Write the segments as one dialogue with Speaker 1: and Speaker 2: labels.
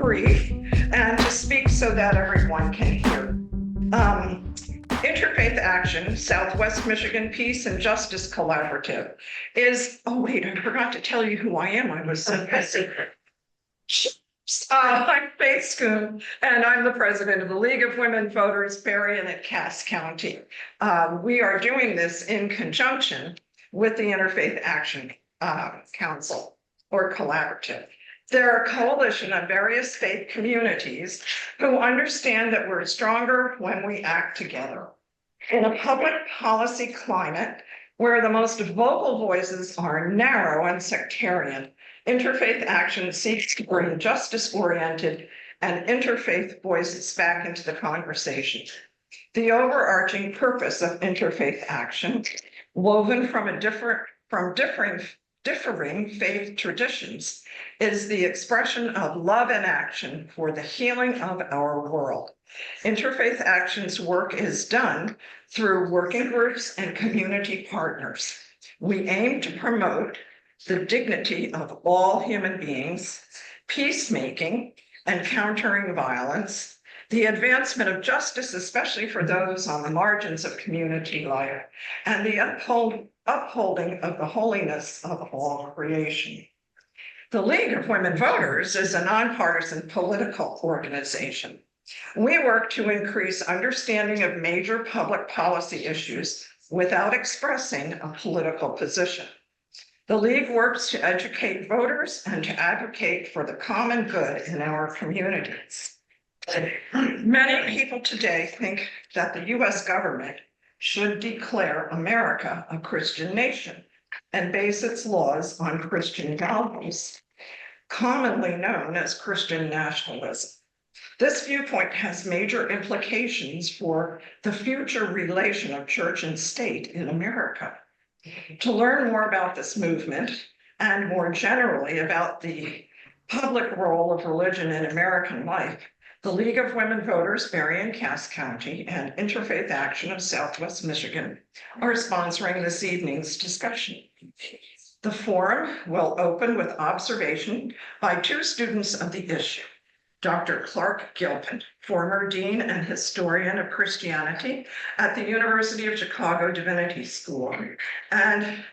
Speaker 1: brief and to speak so that everyone can hear. Interfaith Action, Southwest Michigan Peace and Justice Collaborative is, oh wait, I forgot to tell you who I am. I was so busy. I'm Faith Schoon, and I'm the president of the League of Women Voters, Berrien and Cass County. We are doing this in conjunction with the Interfaith Action Council or Collaborative. They're a coalition of various faith communities who understand that we're stronger when we act together. In a public policy climate where the most vocal voices are narrow and sectarian, Interfaith Action seeks to bring justice-oriented and interfaith voices back into the conversation. The overarching purpose of Interfaith Action, woven from differing faith traditions, is the expression of love and action for the healing of our world. Interfaith Action's work is done through working groups and community partners. We aim to promote the dignity of all human beings, peacemaking and countering violence, the advancement of justice, especially for those on the margins of community life, and the upholding of the holiness of all creation. The League of Women Voters is a nonpartisan political organization. We work to increase understanding of major public policy issues without expressing a political position. The League works to educate voters and to advocate for the common good in our communities. Many people today think that the US government should declare America a Christian nation and base its laws on Christian values, commonly known as Christian nationalism. This viewpoint has major implications for the future relation of church and state in America. To learn more about this movement and more generally about the public role of religion in American life, the League of Women Voters, Berrien and Cass County, and Interfaith Action of Southwest Michigan are sponsoring this evening's discussion. The forum will open with observation by two students of the issue, Dr. Clark Gilpin, former dean and historian of Christianity at the University of Chicago Divinity School, and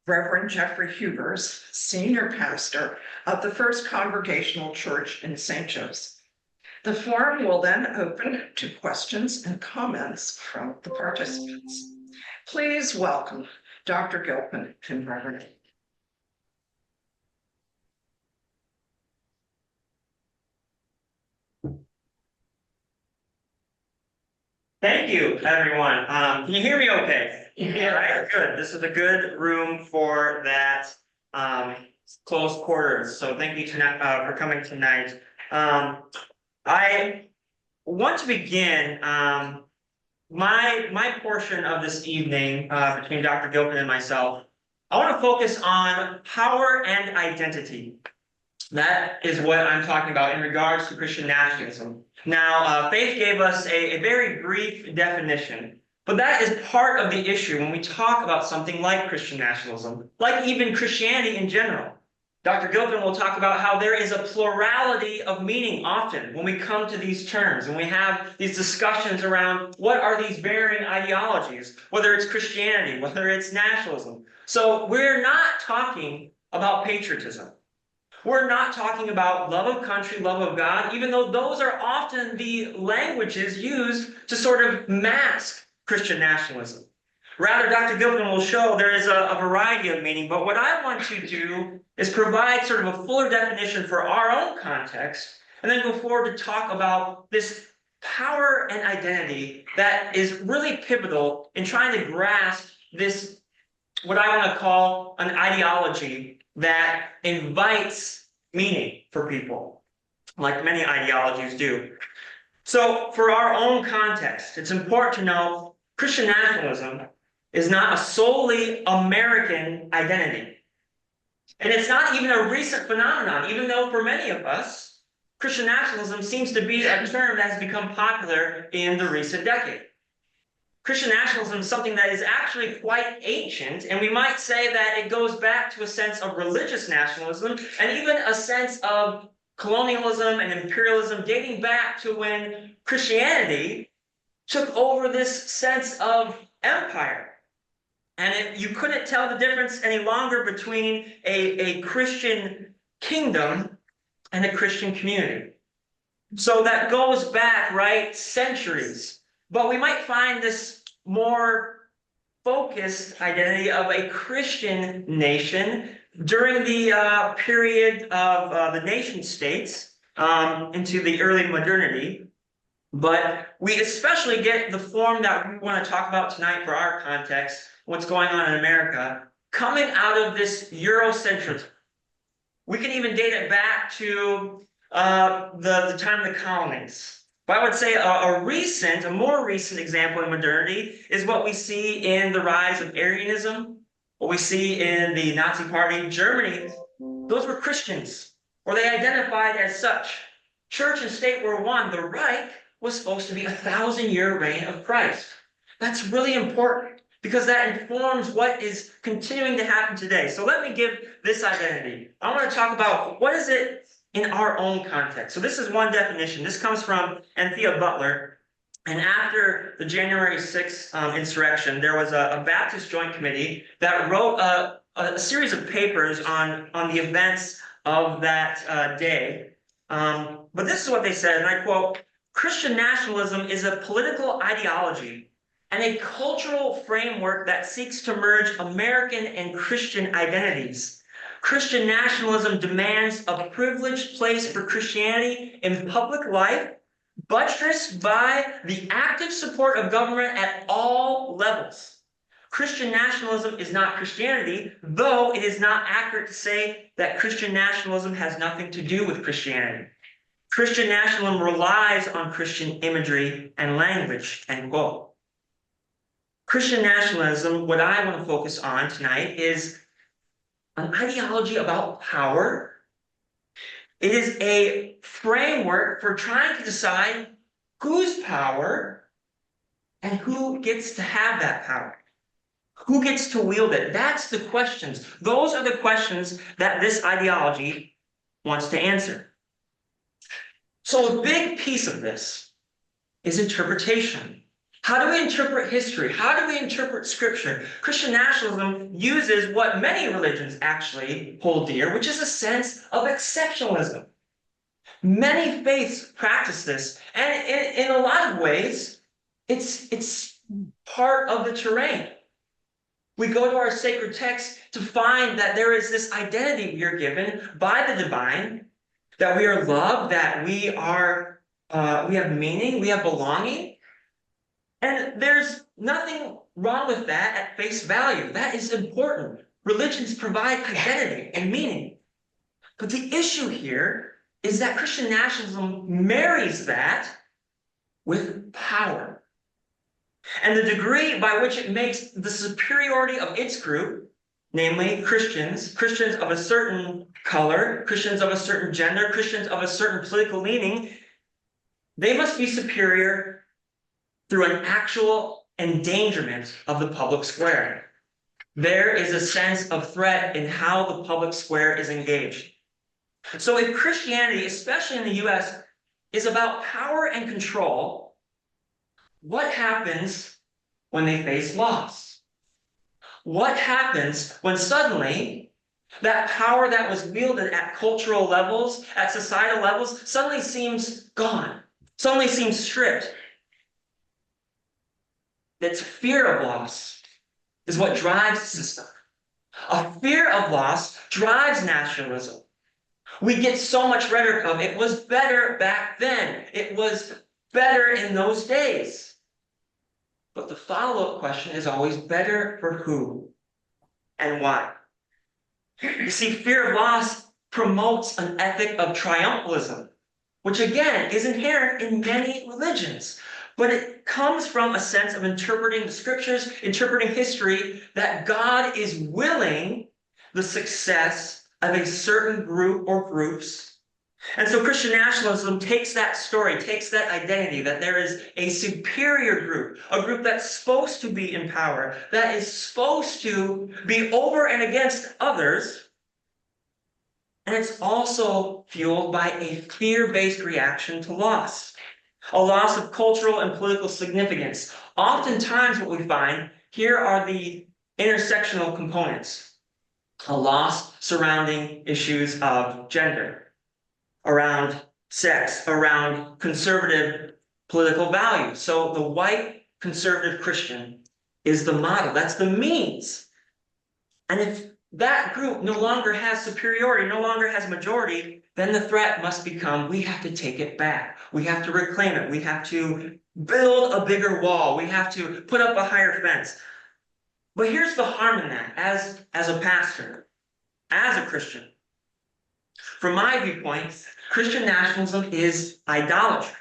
Speaker 1: Reverend Jeffrey Hubers, senior pastor of the First Congregational Church in St. Joseph. The forum will then open to questions and comments from the participants. Please welcome Dr. Gilpin and Reverend.
Speaker 2: Thank you, everyone. Can you hear me okay?
Speaker 1: Yeah.
Speaker 2: Right, good. This is a good room for that close quarters. So thank you for coming tonight. I want to begin my portion of this evening between Dr. Gilpin and myself. I want to focus on power and identity. That is what I'm talking about in regards to Christian nationalism. Now, Faith gave us a very brief definition, but that is part of the issue when we talk about something like Christian nationalism, like even Christianity in general. Dr. Gilpin will talk about how there is a plurality of meaning often when we come to these terms and we have these discussions around what are these varying ideologies, whether it's Christianity, whether it's nationalism. So we're not talking about patriotism. We're not talking about love of country, love of God, even though those are often the languages used to sort of mask Christian nationalism. Rather, Dr. Gilpin will show there is a variety of meaning, but what I want to do is provide sort of a fuller definition for our own context, and then go forward to talk about this power and identity that is really pivotal in trying to grasp this, what I want to call an ideology that invites meaning for people, like many ideologies do. So for our own context, it's important to know Christian nationalism is not a solely American identity. And it's not even a recent phenomenon, even though for many of us, Christian nationalism seems to be a term that has become popular in the recent decade. Christian nationalism is something that is actually quite ancient, and we might say that it goes back to a sense of religious nationalism and even a sense of colonialism and imperialism dating back to when Christianity took over this sense of empire. And you couldn't tell the difference any longer between a Christian kingdom and a Christian community. So that goes back, right, centuries. But we might find this more focused identity of a Christian nation during the period of the nation states into the early modernity. But we especially get the form that we want to talk about tonight for our context, what's going on in America, coming out of this Eurocentrism. We can even date it back to the time of the colonies. But I would say a more recent example in modernity is what we see in the rise of Arianism, what we see in the Nazi Party. Germany, those were Christians, or they identified as such. Church and state were one. The Reich was supposed to be 1,000-year reign of Christ. That's really important because that informs what is continuing to happen today. So let me give this identity. I want to talk about what is it in our own context. So this is one definition. This comes from Anthea Butler. And after the January 6th insurrection, there was a Baptist Joint Committee that wrote a series of papers on the events of that day. But this is what they said, and I quote, "Christian nationalism is a political ideology and a cultural framework that seeks to merge American and Christian identities. Christian nationalism demands a privileged place for Christianity in public life, buttressed by the active support of government at all levels. Christian nationalism is not Christianity, though it is not accurate to say that Christian nationalism has nothing to do with Christianity. Christian nationalism relies on Christian imagery and language," end quote. Christian nationalism, what I want to focus on tonight, is an ideology about power. It is a framework for trying to decide whose power and who gets to have that power. Who gets to wield it? That's the questions. Those are the questions that this ideology wants to answer. So a big piece of this is interpretation. How do we interpret history? How do we interpret scripture? Christian nationalism uses what many religions actually hold dear, which is a sense of exceptionalism. Many faiths practice this, and in a lot of ways, it's part of the terrain. We go to our sacred text to find that there is this identity we are given by the divine, that we are loved, that we have meaning, we have belonging. And there's nothing wrong with that at face value. That is important. Religions provide identity and meaning. But the issue here is that Christian nationalism marries that with power. And the degree by which it makes the superiority of its group, namely Christians of a certain color, Christians of a certain gender, Christians of a certain political leaning, they must be superior through an actual endangerment of the public square. There is a sense of threat in how the public square is engaged. So if Christianity, especially in the US, is about power and control, what happens when they face loss? What happens when suddenly that power that was wielded at cultural levels, at societal levels, suddenly seems gone, suddenly seems stripped? That's fear of loss is what drives the system. A fear of loss drives nationalism. We get so much rhetoric of it was better back then. It was better in those days. But the follow-up question is always better for who and why? You see, fear of loss promotes an ethic of triumphalism, which again is inherent in many religions. But it comes from a sense of interpreting the scriptures, interpreting history, that God is willing the success of a certain group or groups. And so Christian nationalism takes that story, takes that identity, that there is a superior group, a group that's supposed to be in power, that is supposed to be over and against others, And it's also fueled by a fear-based reaction to loss, a loss of cultural and political significance. Oftentimes what we find here are the intersectional components, a loss surrounding issues of gender, around sex, around conservative political values. So the white conservative Christian is the model, that's the means. And if that group no longer has superiority, no longer has majority, then the threat must become, we have to take it back. We have to reclaim it. We have to build a bigger wall. We have to put up a higher fence. But here's the harm in that, as a pastor, as a Christian. From my viewpoint, Christian nationalism is idolatry.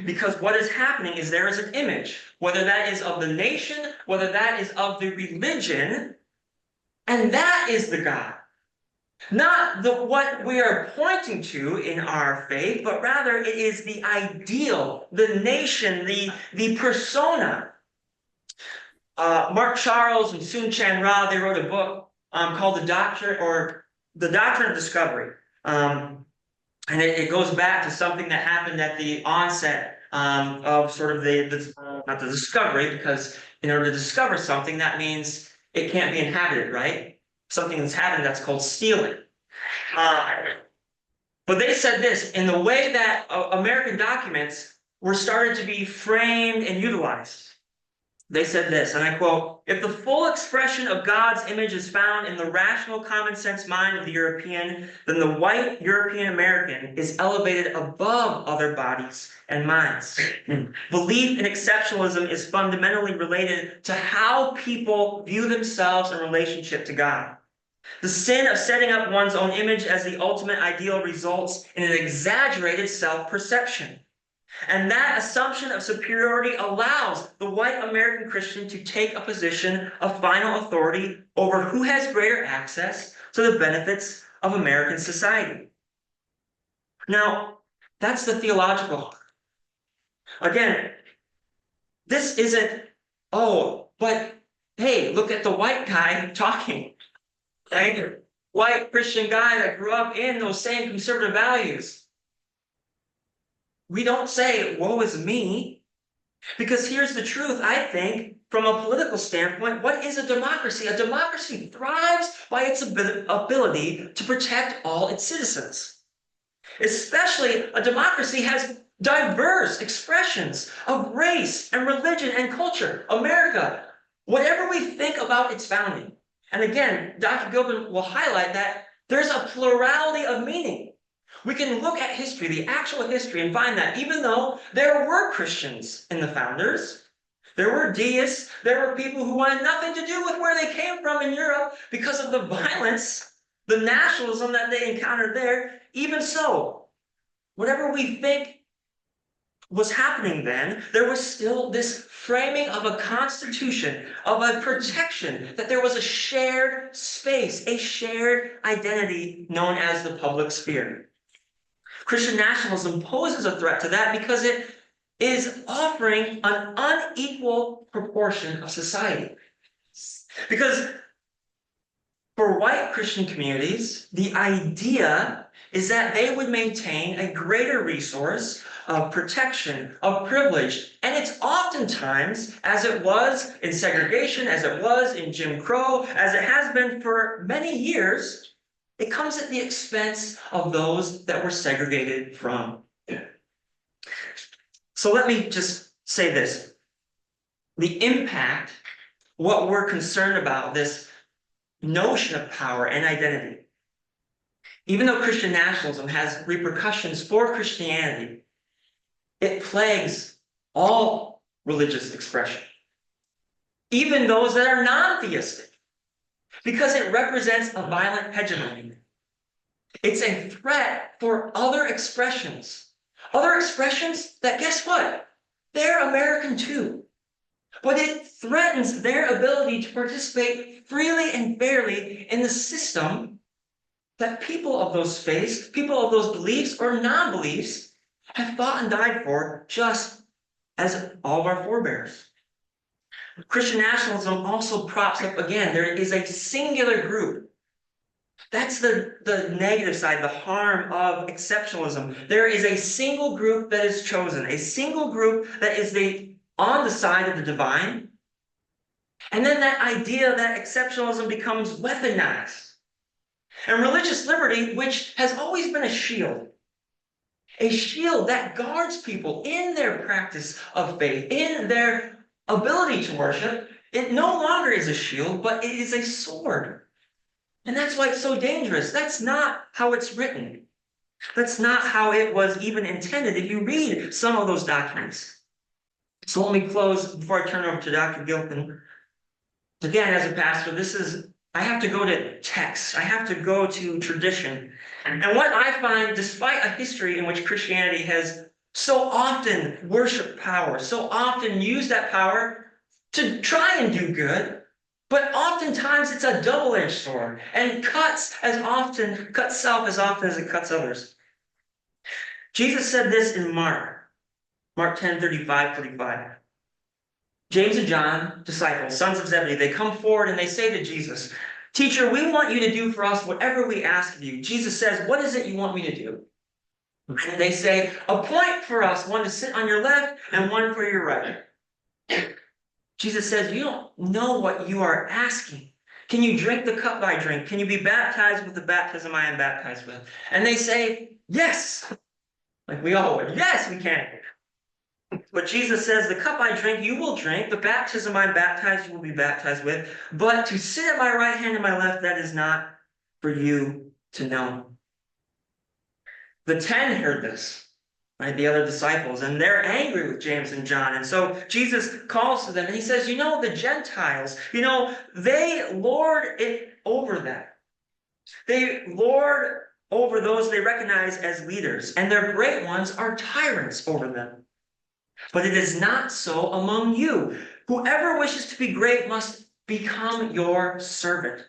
Speaker 2: Because what is happening is there is an image, whether that is of the nation, whether that is of the religion, and that is the God. Not what we are pointing to in our faith, but rather it is the ideal, the nation, the persona. Mark Charles and Soon Chan Ra, they wrote a book called The Doctrine of Discovery. And it goes back to something that happened at the onset of sort of not the discovery, because in order to discover something, that means it can't be inhabited, right? Something that's happened, that's called stealing. But they said this, in the way that American documents were started to be framed and utilized. They said this, and I quote, "If the full expression of God's image is found in the rational common sense mind of the European, then the white European American is elevated above other bodies and minds. Belief in exceptionalism is fundamentally related to how people view themselves in relationship to God. The sin of setting up one's own image as the ultimate ideal results in an exaggerated self-perception. And that assumption of superiority allows the white American Christian to take a position of final authority over who has greater access to the benefits of American society." Now, that's the theological harm. Again, this isn't, oh, but hey, look at the white guy talking. Right? White Christian guy that grew up in those same conservative values. We don't say, woe is me, because here's the truth, I think, from a political standpoint, what is a democracy? A democracy thrives by its ability to protect all its citizens. Especially, a democracy has diverse expressions of race and religion and culture. America, whatever we think about its founding, and again, Dr. Gilpin will highlight that there's a plurality of meaning. We can look at history, the actual history, and find that even though there were Christians in the founders, there were deists, there were people who wanted nothing to do with where they came from in Europe because of the violence, the nationalism that they encountered there. Even so, whatever we think was happening then, there was still this framing of a constitution, of a protection, that there was a shared space, a shared identity known as the public sphere. Christian nationalism poses a threat to that because it is offering an unequal proportion of society. Because for white Christian communities, the idea is that they would maintain a greater resource of protection, of privilege. And it's oftentimes, as it was in segregation, as it was in Jim Crow, as it has been for many years, it comes at the expense of those that were segregated from. So let me just say this. The impact, what we're concerned about, this notion of power and identity, even though Christian nationalism has repercussions for Christianity, it plagues all religious expression, even those that are non-theistic, because it represents a violent hegemony. It's a threat for other expressions that, guess what? They're American too. But it threatens their ability to participate freely and fairly in the system that people of those faiths, people of those beliefs or non-beliefs have fought and died for, just as all of our forebears. Christian nationalism also props up, again, there is a singular group That's the negative side, the harm of exceptionalism. There is a single group that is chosen, a single group that is on the side of the divine. And then that idea that exceptionalism becomes weaponized. And religious liberty, which has always been a shield that guards people in their practice of faith, in their ability to worship, it no longer is a shield, but it is a sword. And that's why it's so dangerous. That's not how it's written. That's not how it was even intended if you read some of those documents. So let me close before I turn over to Dr. Gilpin. Again, as a pastor, I have to go to text. I have to go to tradition. And what I find, despite a history in which Christianity has so often worshiped power, so often used that power to try and do good, but oftentimes it's a double-edged sword and cuts self as often as it cuts others. Jesus said this in Mark 10:35-45. James and John, disciples, sons of Zebedee, they come forward and they say to Jesus, "Teacher, we want you to do for us whatever we ask of you." Jesus says, "What is it you want me to do?" And they say, "Appoint for us one to sit on your left and one for your right." Jesus says, "You don't know what you are asking. Can you drink the cup I drink? Can you be baptized with the baptism I am baptized with?" And they say, "Yes." Like we all would. "Yes, we can." But Jesus says, "The cup I drink, you will drink. The baptism I'm baptized, you will be baptized with. But to sit at my right hand and my left, that is not for you to know." The 10 heard this. Right, the other disciples, and they're angry with James and John. And so Jesus calls to them and he says, the Gentiles, they lord it over them. They lord over those they recognize as leaders, and their great ones are tyrants over them. But it is not so among you. Whoever wishes to be great must become your servant.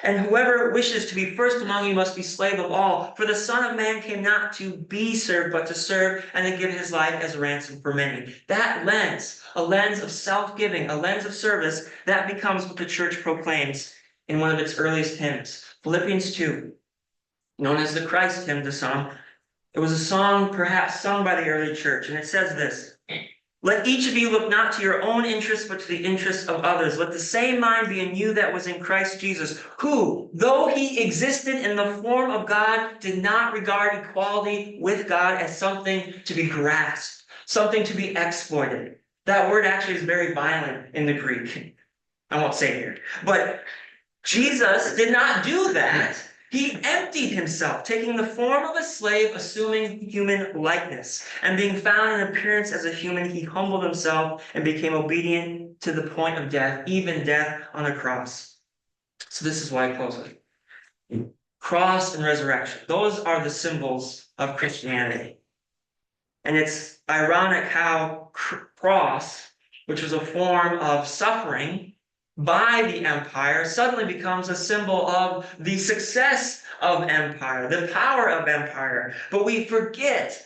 Speaker 2: And whoever wishes to be first among you must be slave of all. For the Son of Man came not to be served, but to serve and to give his life as a ransom for many. That lens, a lens of self-giving, a lens of service, that becomes what the church proclaims in one of its earliest hymns, Philippians 2, known as the Christ hymn to some. It was a song perhaps sung by the early church, and it says this: "Let each of you look not to your own interests, but to the interests of others. Let the same mind be in you that was in Christ Jesus, who, though he existed in the form of God, did not regard equality with God as something to be grasped, something to be exploited." That word actually is very violent in the Greek. I won't say it here. But Jesus did not do that. He emptied himself, taking the form of a slave, assuming human likeness. And being found in appearance as a human, he humbled himself and became obedient to the point of death, even death on a cross. So this is why I close it. Cross and resurrection. Those are the symbols of Christianity. And it's ironic how cross, which was a form of suffering by the empire, suddenly becomes a symbol of the success of empire, the power of empire. But we forget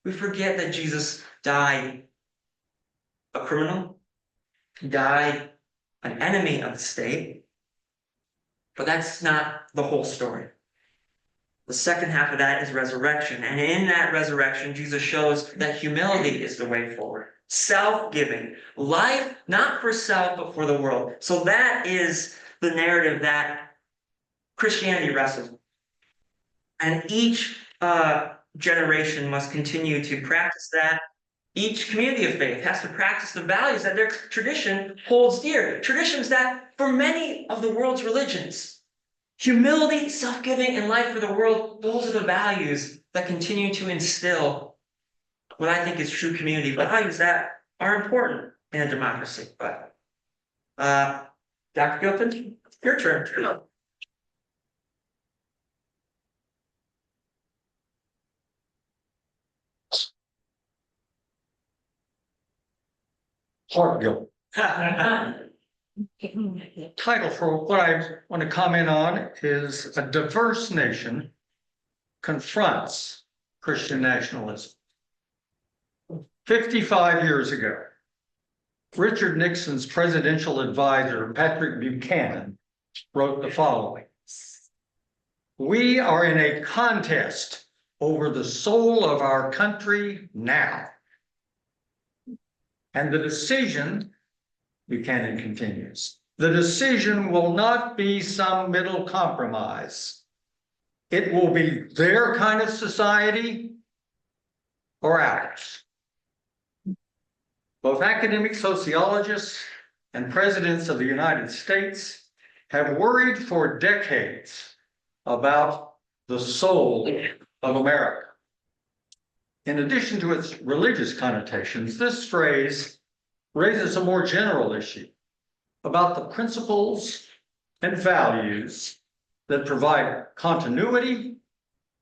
Speaker 2: that Jesus died a criminal, he died an enemy of the state. But that's not the whole story. The second half of that is resurrection. And in that resurrection, Jesus shows that humility is the way forward. Self-giving, life not for self, but for the world. So that is the narrative that Christianity wrestles with. And each generation must continue to practice that. Each community of faith has to practice the values that their tradition holds dear. Traditions that, for many of the world's religions, humility, self-giving, and life for the world, those are the values that continue to instill what I think is true community, values that are important in a democracy. But Dr. Gilpin, your turn.
Speaker 3: Clark Gilpin. Title for what I want to comment on is "A Diverse Nation Confronts Christian Nationalism." 55 years ago, Richard Nixon's presidential advisor, Patrick Buchanan, wrote the following: We are in a contest over the soul of our country now. And the decision, Buchanan continues, the decision will not be some middle compromise. It will be their kind of society or ours. Both academic sociologists and presidents of the United States have worried for decades about the soul of America. In addition to its religious connotations, this phrase raises a more general issue about the principles and values that provide continuity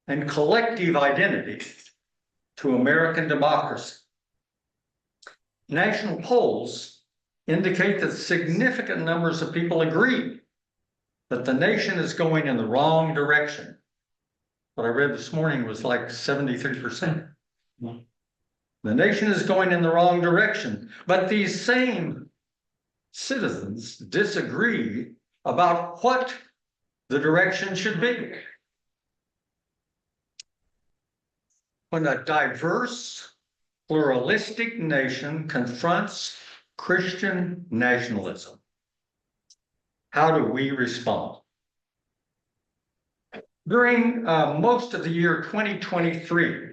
Speaker 3: and collective identity to American democracy. National polls indicate that significant numbers of people agree that the nation is going in the wrong direction. What I read this morning was like 73%. The nation is going in the wrong direction, but these same citizens disagree about what the direction should be. When a diverse, pluralistic nation confronts Christian nationalism, how do we respond? During most of the year 2023,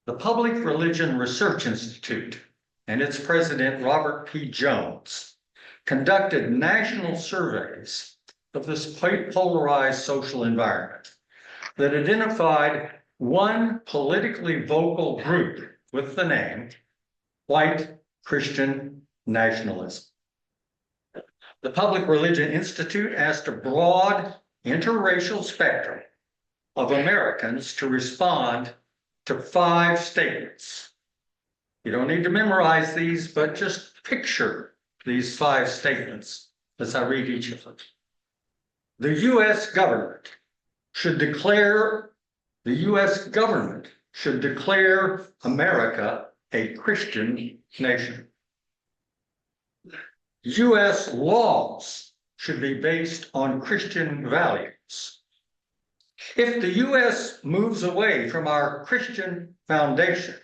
Speaker 3: the Public Religion Research Institute and its president, Robert P. Jones, conducted national surveys of this polarized social environment that identified one politically vocal group with the name White Christian Nationalism. The Public Religion Institute asked a broad interracial spectrum of Americans to respond to 5 statements. You don't need to memorize these, but just picture these 5 statements as I read each of them. The U.S. government should declare America a Christian nation. U.S. laws should be based on Christian values. If the U.S. moves away from our Christian foundation,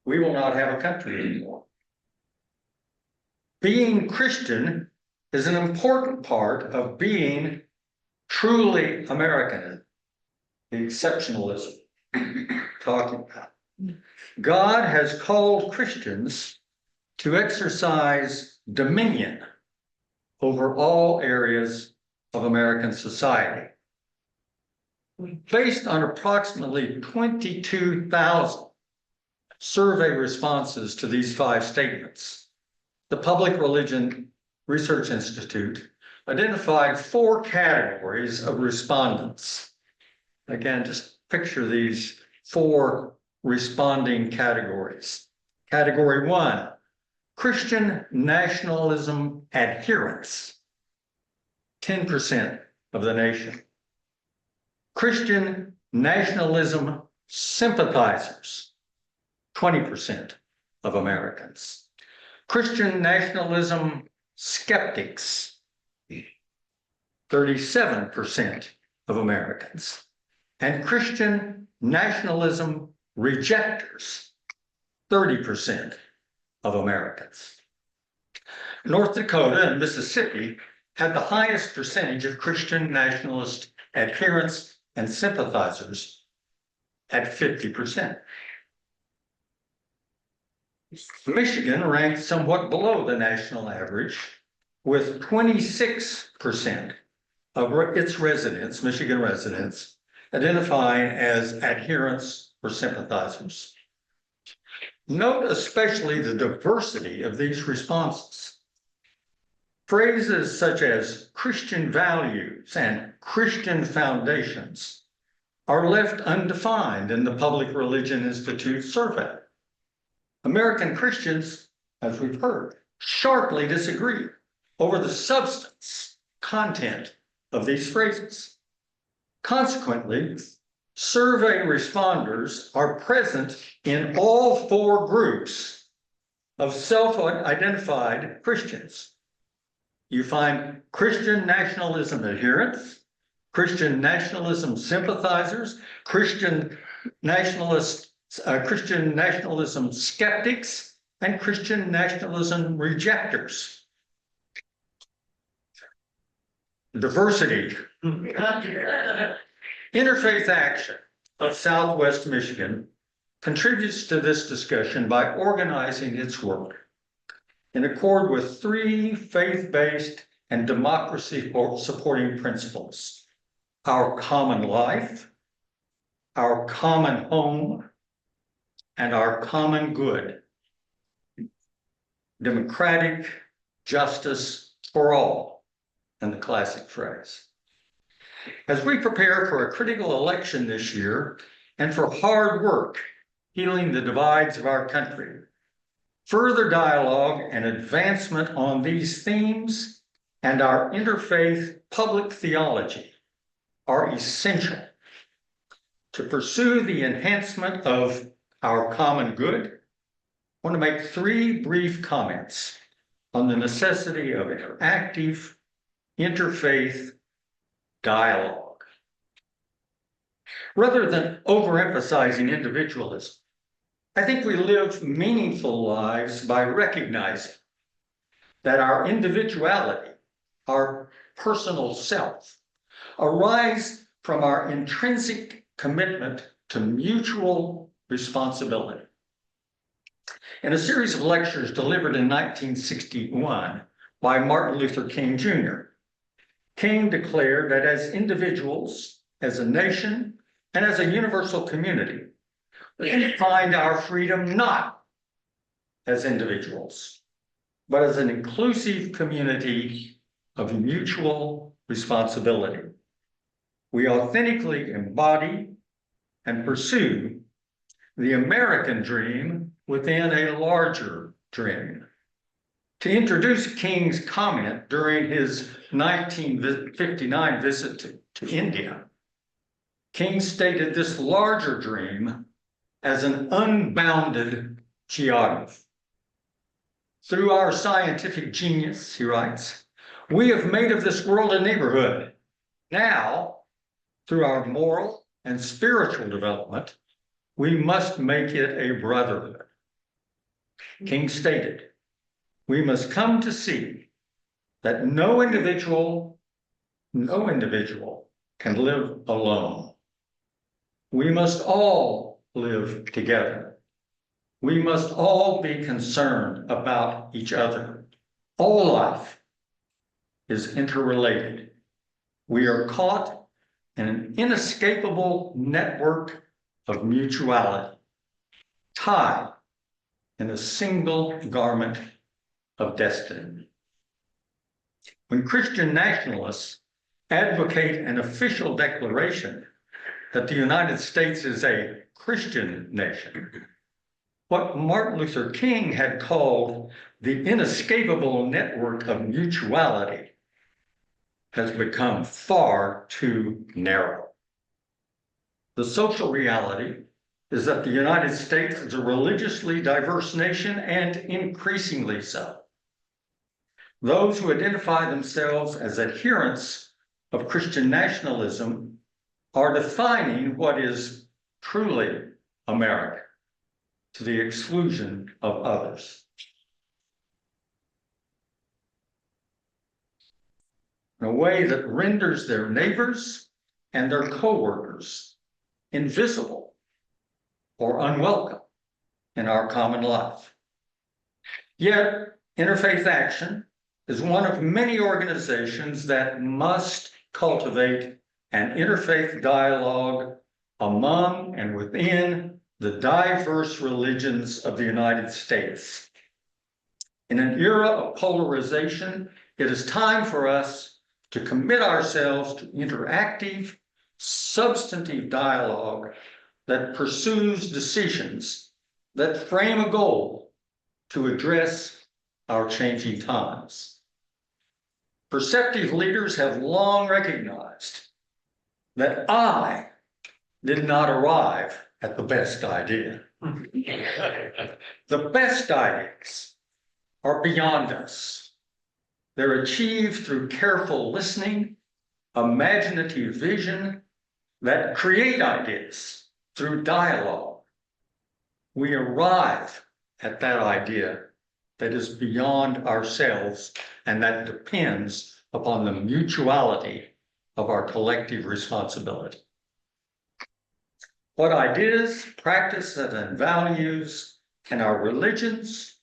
Speaker 3: we will not have a country anymore. Being Christian is an important part of being truly American, the exceptionalism talking about. God has called Christians to exercise dominion over all areas of American society. Based on approximately 22,000 survey responses to these 5 statements, the Public Religion Research Institute identified 4 categories of respondents. Again, just picture these 4 responding categories. Category 1, Christian nationalism adherents, 10% of the nation. Christian nationalism sympathizers, 20% of Americans. Christian nationalism skeptics, 37% of Americans. And Christian nationalism rejectors, 30% of Americans. North Dakota and Mississippi had the highest percentage of Christian nationalist adherents and sympathizers at 50%. Michigan ranked somewhat below the national average, with 26% of its residents, Michigan residents, identifying as adherents or sympathizers. Note especially the diversity of these responses. Phrases such as Christian values and Christian foundations are left undefined in the Public Religion Institute survey. American Christians, as we've heard, sharply disagree over the substance, content of these phrases. Consequently, survey responders are present in all 4 groups of self-identified Christians. You find Christian nationalism adherents, Christian nationalism sympathizers, Christian nationalism skeptics, and Christian nationalism rejectors. Diversity. Interfaith Action of Southwest Michigan contributes to this discussion by organizing its work in accord with 3 faith-based and democracy-supporting principles: our common life, our common home, and our common good. Democratic justice for all, in the classic phrase. As we prepare for a critical election this year and for hard work healing the divides of our country, further dialogue and advancement on these themes and our interfaith public theology are essential to pursue the enhancement of our common good. I want to make 3 brief comments on the necessity of interactive interfaith dialogue. Rather than overemphasizing individualism, I think we live meaningful lives by recognizing that our individuality, our personal self, arise from our intrinsic commitment to mutual responsibility. In a series of lectures delivered in 1961 by Martin Luther King Jr., King declared that as individuals, as a nation, and as a universal community, we find our freedom not as individuals, but as an inclusive community of mutual responsibility. We authentically embody and pursue the American dream within a larger dream. To introduce King's comment during his 1959 visit to India, King stated this larger dream as an unbounded geography. Through our scientific genius, he writes, we have made of this world a neighborhood. Now, through our moral and spiritual development, we must make it a brotherhood. King stated, we must come to see that no individual can live alone. We must all live together. We must all be concerned about each other. All life is interrelated. We are caught in an inescapable network of mutuality, tied in a single garment of destiny. When Christian nationalists advocate an official declaration that the United States is a Christian nation, what Martin Luther King had called the inescapable network of mutuality has become far too narrow. The social reality is that the United States is a religiously diverse nation, and increasingly so. Those who identify themselves as adherents of Christian nationalism are defining what is truly America to the exclusion of others. In a way that renders their neighbors and their co-workers invisible or unwelcome in our common life. Yet, Interfaith Action is one of many organizations that must cultivate an interfaith dialogue among and within the diverse religions of the United States. In an era of polarization, it is time for us to commit ourselves to interactive, substantive dialogue that pursues decisions that frame a goal to address our changing times. Perceptive leaders have long recognized that I did not arrive at the best idea. The best ideas are beyond us. They're achieved through careful listening imaginative vision that create ideas through dialogue. We arrive at that idea that is beyond ourselves and that depends upon the mutuality of our collective responsibility. What ideas, practices, and values can our religions,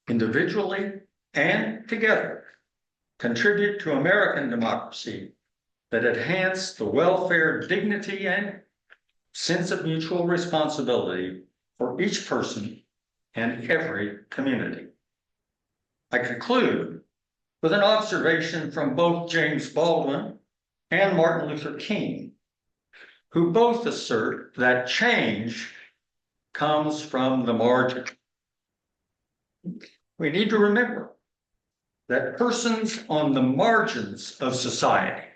Speaker 3: individually and together, contribute to American democracy that enhance the welfare, dignity, and sense of mutual responsibility for each person and every community? I conclude with an observation from both James Baldwin and Martin Luther King, who both assert that change comes from the margin. We need to remember that persons on the margins of society,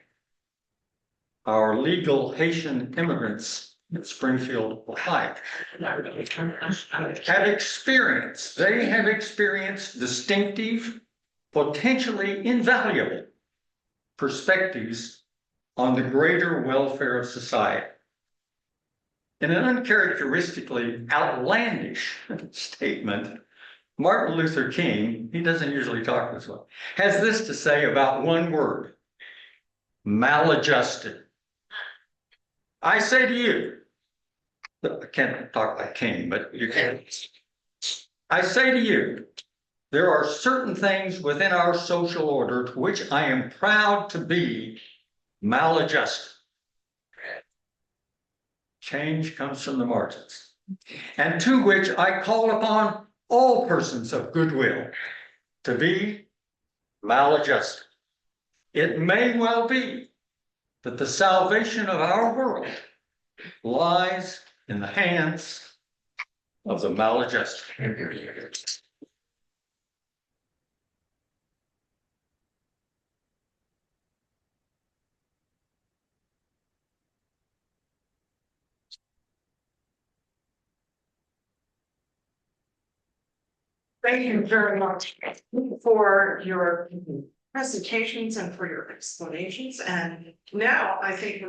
Speaker 3: our legal Haitian immigrants in Springfield, Ohio, have experienced distinctive, potentially invaluable perspectives on the greater welfare of society. In an uncharacteristically outlandish statement, Martin Luther King, he doesn't usually talk this way, has this to say about one word: maladjusted. I say to you, I can't talk like King, but you can. I say to you, there are certain things within our social order to which I am proud to be maladjusted. Change comes from the margins, and to which I call upon all persons of goodwill to be maladjusted. It may well be that the salvation of our world lies in the hands of the maladjusted.
Speaker 1: Thank you very much for your presentations and for your explanations. And now I think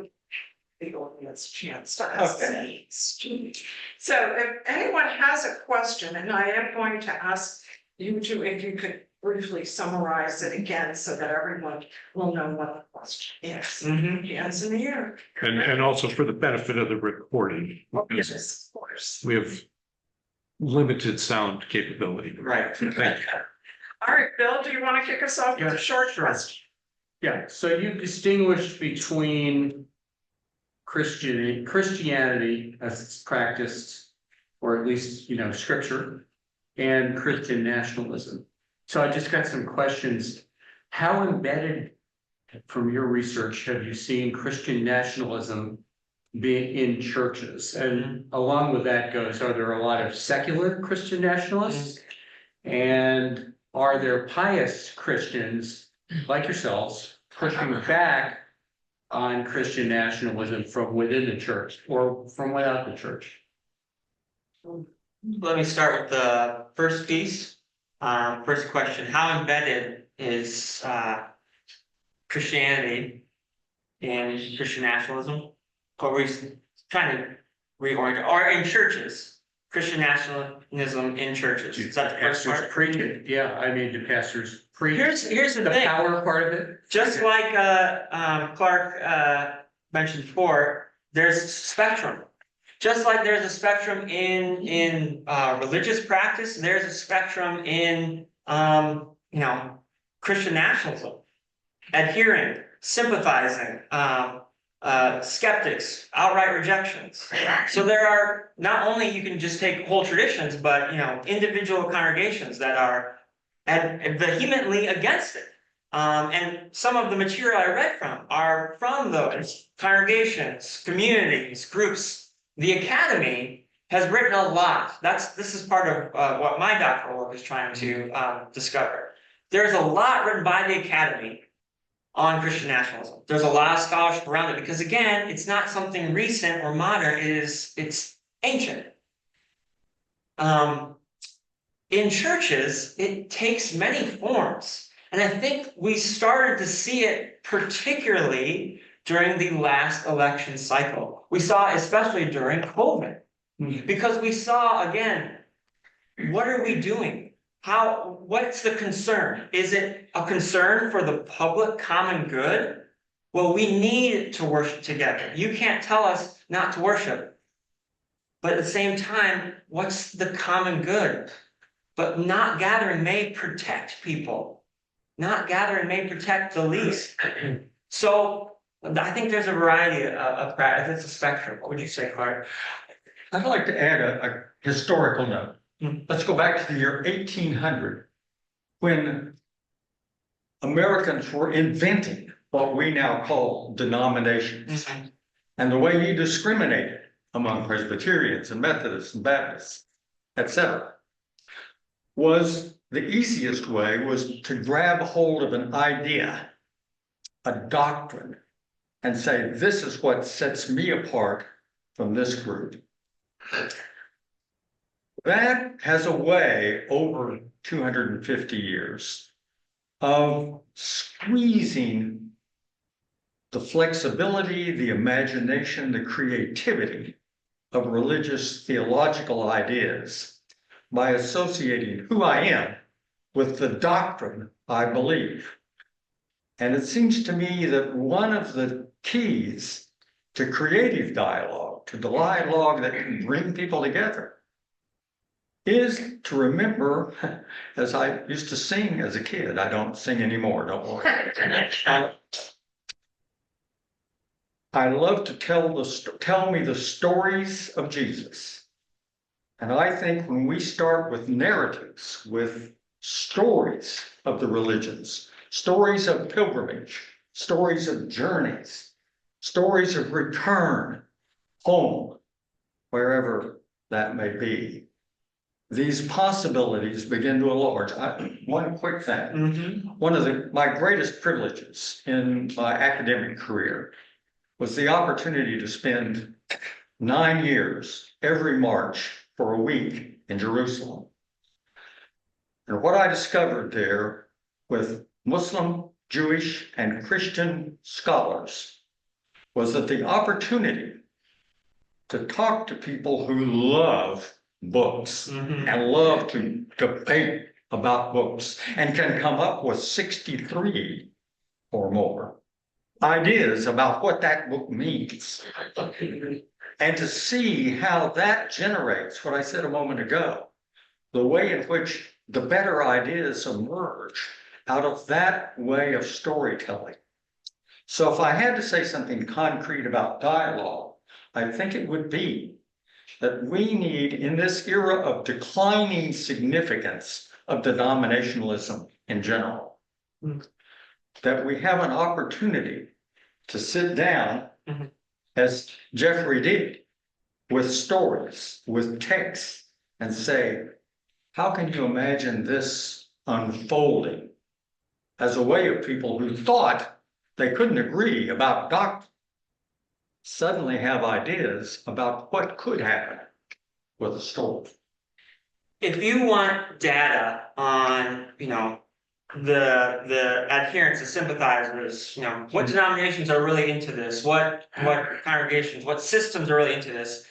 Speaker 1: the audience chance to ask any students. So if anyone has a question, and I am going to ask you to, if you could briefly summarize it again so that everyone will know what the question is. Hands in the air.
Speaker 4: And also for the benefit of the recording.
Speaker 1: Yes, of course.
Speaker 4: We have limited sound capability.
Speaker 2: Right.
Speaker 4: Thank you.
Speaker 1: All right, Bill, do you want to kick us off with a short question?
Speaker 5: Yeah, so you distinguish between Christianity as it's practiced, or at least, scripture, and Christian nationalism. So I just got some questions. How embedded from your research have you seen Christian nationalism be in churches? And along with that goes, are there a lot of secular Christian nationalists? And are there pious Christians like yourselves pushing back on Christian nationalism from within the church or from without the church?
Speaker 2: Let me start with the first piece. First question: how embedded is Christianity in Christian nationalism? Or we trying to reorient, or in churches, Christian nationalism in churches? Is that the first part?
Speaker 5: Preach it. Yeah, I mean, do pastors preach?
Speaker 2: Here's the thing.
Speaker 5: Power part of it.
Speaker 2: Just like Clark mentioned before, there's spectrum. Just like there's a spectrum in religious practice, there's a spectrum in Christian nationalism, adhering, sympathizing, skeptics, outright rejections. So there are not only you can just take whole traditions, but individual congregations that are vehemently against it. And some of the material I read from are from those congregations, communities, groups. The Academy has written a lot. This is part of what my doctoral work is trying to discover. There's a lot written by the Academy on Christian nationalism. There's a lot of scholarship around it because, again, it's not something recent or modern. It's ancient. In churches, it takes many forms. And I think we started to see it particularly during the last election cycle. We saw especially during COVID. Because we saw, again, what are we doing? What's the concern? Is it a concern for the public common good? Well, we need to worship together. You can't tell us not to worship. But at the same time, what's the common good? But not gathering may protect people. Not gathering may protect the least. So I think there's a variety of practice. It's a spectrum. What would you say, Clark?
Speaker 3: I'd like to add a historical note. Let's go back to the year 1800, when Americans were inventing what we now call denominations. And the way you discriminated among Presbyterians and Methodists and Baptists, etc., was the easiest way was to grab hold of an idea, a doctrine, and say, this is what sets me apart from this group. That has a way over 250 years of squeezing the flexibility, the imagination, the creativity of religious theological ideas by associating who I am with the doctrine I believe. And it seems to me that one of the keys to creative dialogue, to dialogue that can bring people together, is to remember, as I used to sing as a kid. I don't sing anymore, don't worry. I love to tell me the stories of Jesus. And I think when we start with narratives, with stories of the religions, stories of pilgrimage, stories of journeys, stories of return home, wherever that may be, these possibilities begin to enlarge. One quick thing. One of my greatest privileges in my academic career was the opportunity to spend 9 years every March for a week in Jerusalem. And what I discovered there with Muslim, Jewish, and Christian scholars was that the opportunity to talk to people who love books and love to debate about books and can come up with 63 or more ideas about what that book means. And to see how that generates what I said a moment ago, the way in which the better ideas emerge out of that way of storytelling. So if I had to say something concrete about dialogue, I think it would be that we need, in this era of declining significance of denominationalism in general, that we have an opportunity to sit down, as Jeffrey did, with stories, with texts, and say, how can you imagine this unfolding as a way of people who thought they couldn't agree about doctrine suddenly have ideas about what could happen with a story?
Speaker 2: If you want data on, the adherents, the sympathizers, what denominations are really into this, what congregations, what systems are really into this,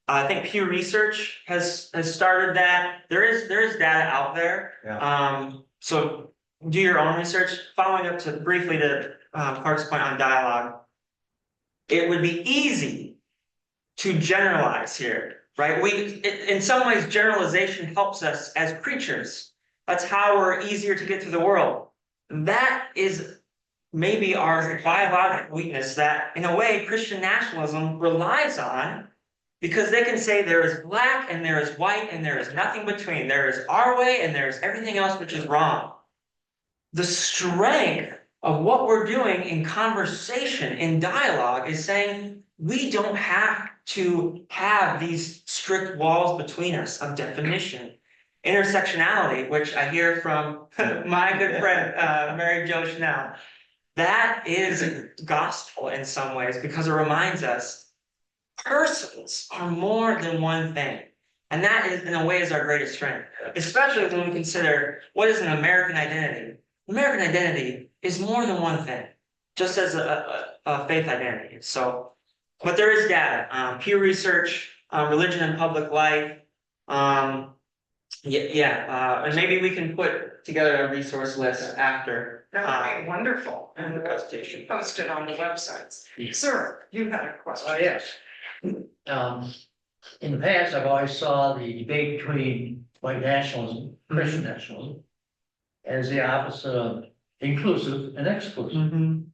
Speaker 2: I think Pew Research has started that. There is data out there.
Speaker 3: Yeah.
Speaker 2: So do your own research. Following up to briefly to Clark's point on dialogue, it would be easy to generalize here, right? In some ways, generalization helps us as preachers. That's how we're easier to get through the world. That is maybe our biological weakness that, in a way, Christian nationalism relies on, because they can say there is black and there is white and there is nothing between. There is our way and there is everything else which is wrong. The strength of what we're doing in conversation, in dialogue, is saying we don't have to have these strict walls between us of definition. Intersectionality, which I hear from my good friend, Mary Jo Chanel, that is gospel in some ways, because it reminds us persons are more than one thing. And that is, in a way, is our greatest strength, especially when we consider what is an American identity. American identity is more than one thing. just as a faith identity. So, but there is data, peer research, religion and public life. And maybe we can put together a resource list after.
Speaker 1: That would be wonderful, and
Speaker 2: the presentation.
Speaker 1: post it on the websites. Sir, you had a question.
Speaker 6: Yes. In the past, I've always saw the debate between white nationalism, Christian nationalism, as the opposite of inclusive and exclusive.
Speaker 2: Mhm.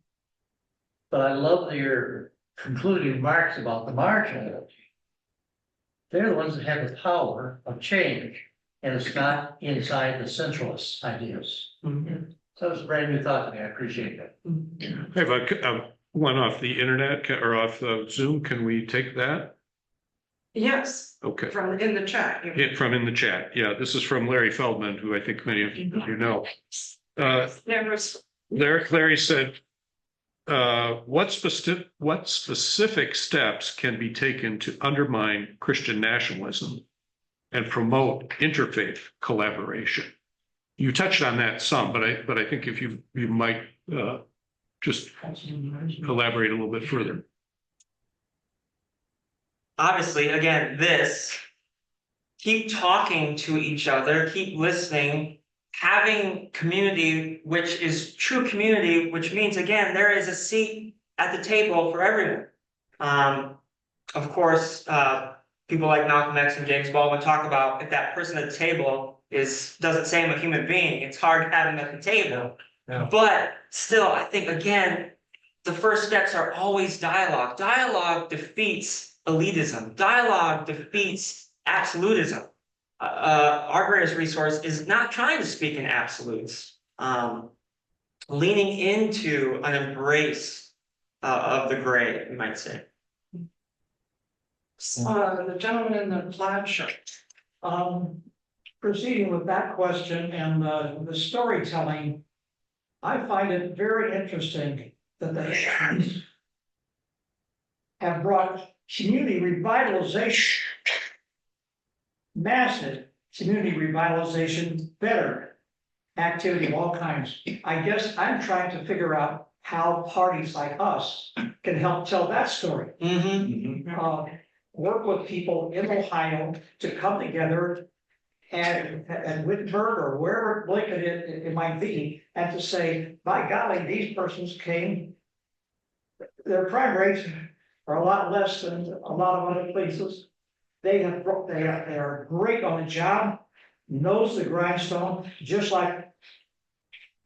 Speaker 6: But I love your concluding remarks about the marginal. They're the ones that have the power of change, and it's not inside the centralist ideas.
Speaker 2: Mhm.
Speaker 6: So it's a brand new thought to me. I appreciate that.
Speaker 4: I have one off the internet or off of Zoom. Can we take that?
Speaker 1: Yes,
Speaker 4: Okay.
Speaker 1: from in the chat.
Speaker 4: From in the chat. Yeah, this is from Larry Feldman, who I think many of you know.
Speaker 1: There was,
Speaker 4: Larry said, what specific steps can be taken to undermine Christian nationalism and promote interfaith collaboration? You touched on that some, but I think if you might just elaborate a little bit further.
Speaker 2: Obviously, again, keep talking to each other, keep listening, having community, which is true community, which means, again, there is a seat at the table for everyone. Of course, people like Malcolm X and James Baldwin talk about if that person at the table doesn't say I'm a human being, it's hard to have them at the table.
Speaker 3: Yeah.
Speaker 2: But still, I think, again, the first steps are always dialogue. Dialogue defeats elitism. Dialogue defeats absolutism. Our greatest resource is not trying to speak in absolutes, leaning into an embrace of the gray, we might say.
Speaker 1: the gentleman in the plaid shirt.
Speaker 7: Proceeding with that question and the storytelling, I find it very interesting that the Hicks have brought community revitalization, massive community revitalization, better activity of all kinds. I guess I'm trying to figure out how parties like us can help tell that story.
Speaker 2: Mm-hmm.
Speaker 7: Work with people in Ohio to come together and Wittenberg or wherever Lincoln it might be, and to say, by golly, these persons came, their crime rates are a lot less than a lot of other places. They are great on the job, knows the grindstone, just like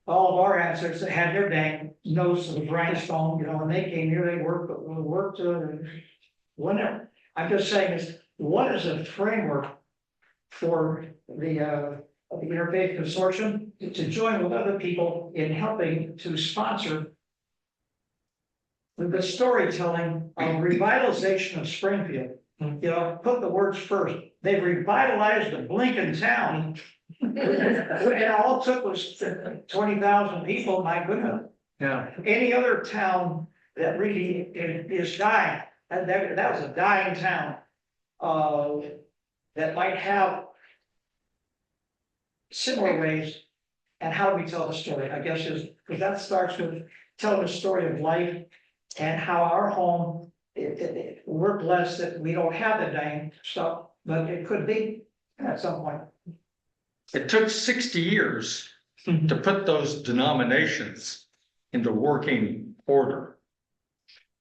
Speaker 7: all of our ancestors that had their dang nose to the grindstone, when they came here, they worked whenever. I'm just saying is, what is the framework for the Interfaith Consortium to join with other people in helping to sponsor the storytelling of revitalization of Springfield? Put the words first. They've revitalized the blinking town. And all it took was 20,000 people, my goodness.
Speaker 3: Yeah.
Speaker 7: Any other town that really is dying, and that was a dying town, that might have similar ways. And how do we tell the story? I guess because that starts with telling the story of life and how our home, we're blessed that we don't have the dying stuff, but it could be at some point.
Speaker 3: It took 60 years to put those denominations into working order.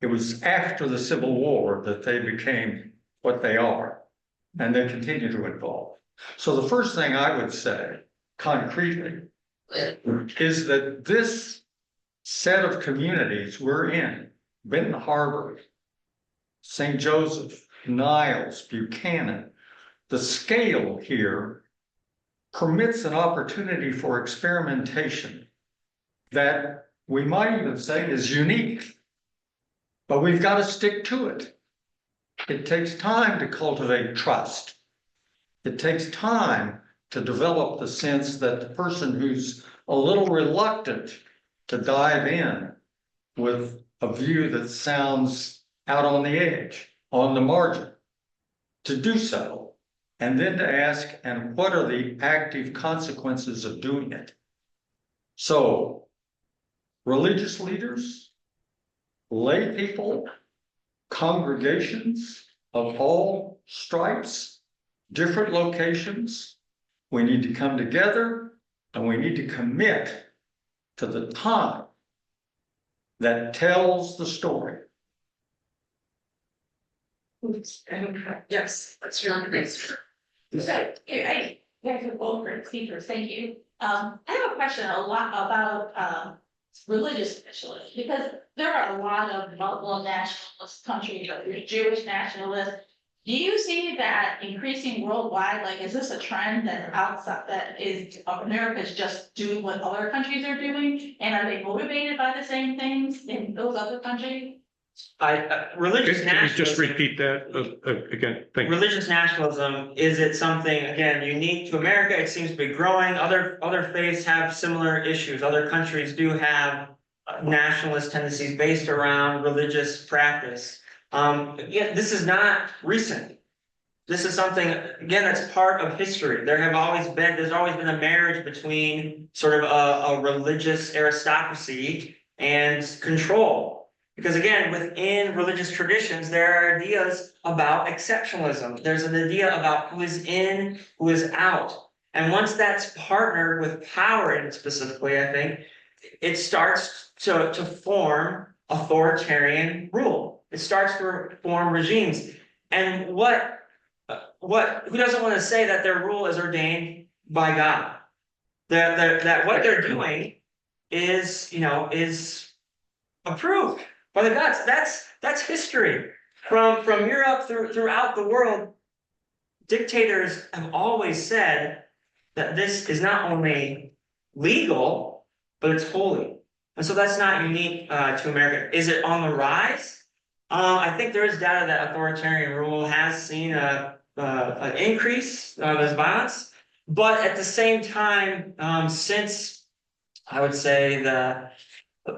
Speaker 3: It was after the Civil War that they became what they are, and they continue to evolve. So the first thing I would say, concretely, is that this set of communities we're in, Benton Harbor, St. Joseph, Niles, Buchanan, the scale here permits an opportunity for experimentation that we might even say is unique, but we've got to stick to it. It takes time to cultivate trust. It takes time to develop the sense that the person who's a little reluctant to dive in with a view that sounds out on the edge, on the margin, to do so, and then to ask, and what are the active consequences of doing it? So, religious leaders, lay people, congregations of all stripes, different locations. We need to come together and we need to commit to the time that tells the story.
Speaker 1: Yes, that's your grace.
Speaker 8: So, I, thank you both for speakers, thank you. I have a question a lot about, religious nationalism, because there are a lot of Muslim nationalist countries, like there's Jewish nationalists. Do you see that increasing worldwide? Like, is this a trend that outside, that is, America's just doing what other countries are doing? And are they motivated by the same things in those other countries?
Speaker 2: Religious
Speaker 4: Can you just
Speaker 2: nationalism.
Speaker 4: repeat that again? Thank you.
Speaker 2: Religious nationalism, is it something, again, unique to America? It seems to be growing. Other faiths have similar issues. Other countries do have nationalist tendencies based around religious practice. Yeah, this is not recent. This is something, again, that's part of history. There's always been a marriage between sort of a religious aristocracy and control. Because again, within religious traditions, there are ideas about exceptionalism. There's an idea about who is in, who is out. And once that's partnered with power, and specifically, I think, it starts to form authoritarian rule. It starts to form regimes. And who doesn't want to say that their rule is ordained by God? That what they're doing is, is approved by the gods. That's history. From Europe throughout the world, dictators have always said that this is not only legal, but it's holy. And so that's not unique to America. Is it on the rise? I think there is data that authoritarian rule has seen an increase of violence, but at the same time, since I would say the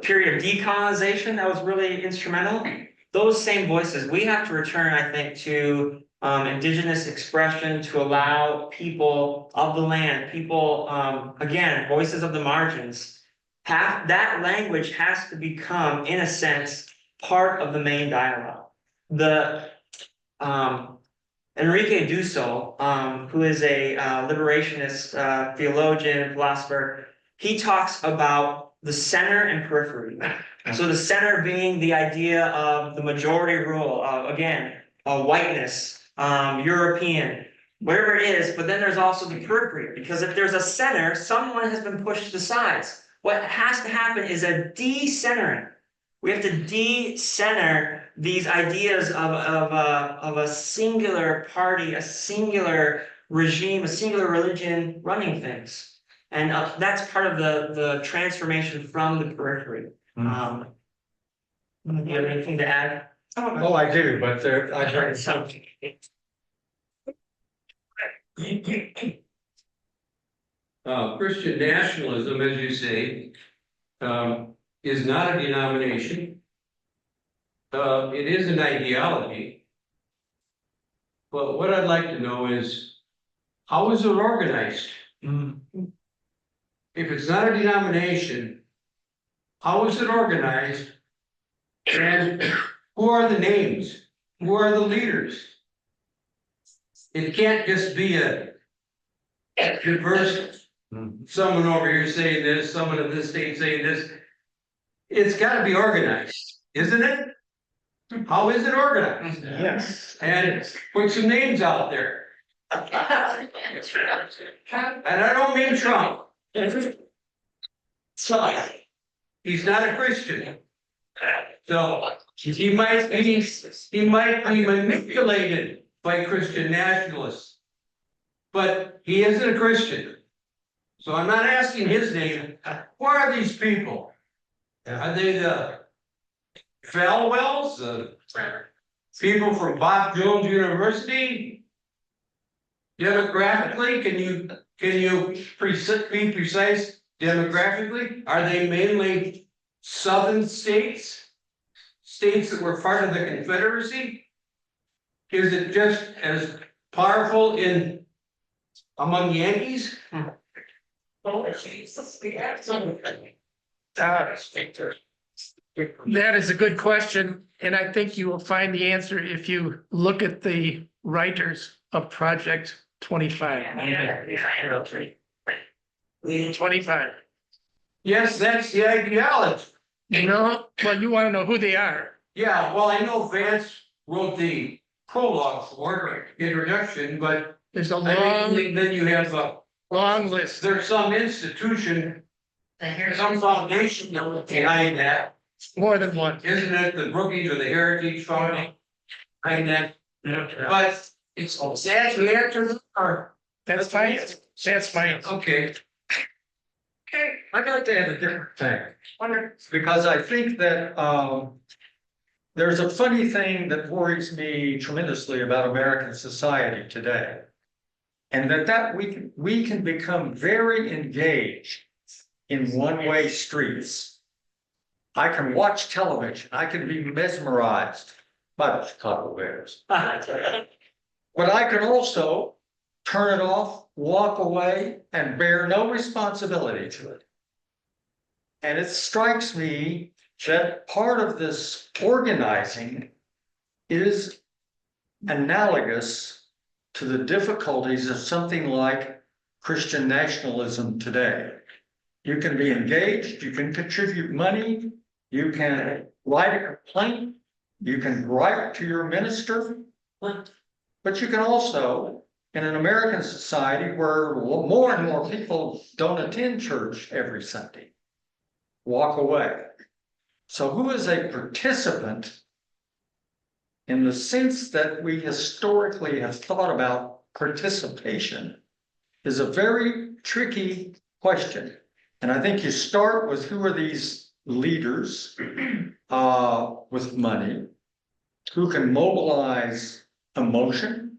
Speaker 2: period of decolonization that was really instrumental, those same voices, we have to return, I think, to indigenous expression, to allow people of the land, people, again, voices of the margins, that language has to become, in a sense, part of the main dialogue. The Enrique Dusso, who is a liberationist theologian and philosopher, he talks about the center and periphery. So the center being the idea of the majority rule, again, whiteness, European, wherever it is, but then there's also the periphery, because if there's a center, someone has been pushed to the sides. What has to happen is a decentering. We have to de-center these ideas of a singular party, a singular regime, a singular religion running things. And that's part of the transformation from the periphery. Do you have anything to add?
Speaker 3: Oh, I do, but there, I heard
Speaker 2: Something.
Speaker 5: Christian nationalism, as you say, is not a denomination. It is an ideology. But what I'd like to know is, how is it organized? If it's not a denomination, how is it organized? And who are the names? Who are the leaders? It can't just be a diverse, someone over here saying this, someone in this state saying this. It's gotta be organized, isn't it? How is it organized?
Speaker 7: Yes.
Speaker 5: And put some names out there. And I don't mean Trump. He's not a Christian. So he might be manipulated by Christian nationalists. But he isn't a Christian. So I'm not asking his name. Who are these people? Are they the Falwells, the people from Bob Jones University? Demographically, can you be precise demographically? Are they mainly southern states? States that were part of the Confederacy? Is it just as powerful among Yankees?
Speaker 9: That is a good question, and I think you will find the answer if you look at the writers of Project 25. 25.
Speaker 5: Yes, that's the ideology.
Speaker 9: No, well, you want to know who they are.
Speaker 5: Yeah, well, I know Vance wrote the prologue for it, introduction, but
Speaker 9: There's a
Speaker 5: I
Speaker 9: long,
Speaker 5: think then you have
Speaker 9: long list.
Speaker 5: there's some institution, some foundation behind that,
Speaker 9: More than one.
Speaker 5: isn't it? The Brookings or the Heritage Foundation behind that, but it's that's the answer or.
Speaker 9: That's fine. That's fine.
Speaker 5: Okay.
Speaker 1: Okay,
Speaker 3: I'd like to add a different thing, because I think that, there's a funny thing that worries me tremendously about American society today. And that we can become very engaged in one-way streets. I can watch television, I can be mesmerized by the Chicago Bears. But I can also turn it off, walk away, and bear no responsibility to it. And it strikes me that part of this organizing is analogous to the difficulties of something like Christian nationalism today. You can be engaged, you can contribute money, you can write a complaint, you can write to your minister, but you can also, in an American society where more and more people don't attend church every Sunday, walk away. So who is a participant in the sense that we historically have thought about participation is a very tricky question. And I think you start with who are these leaders with money, who can mobilize emotion,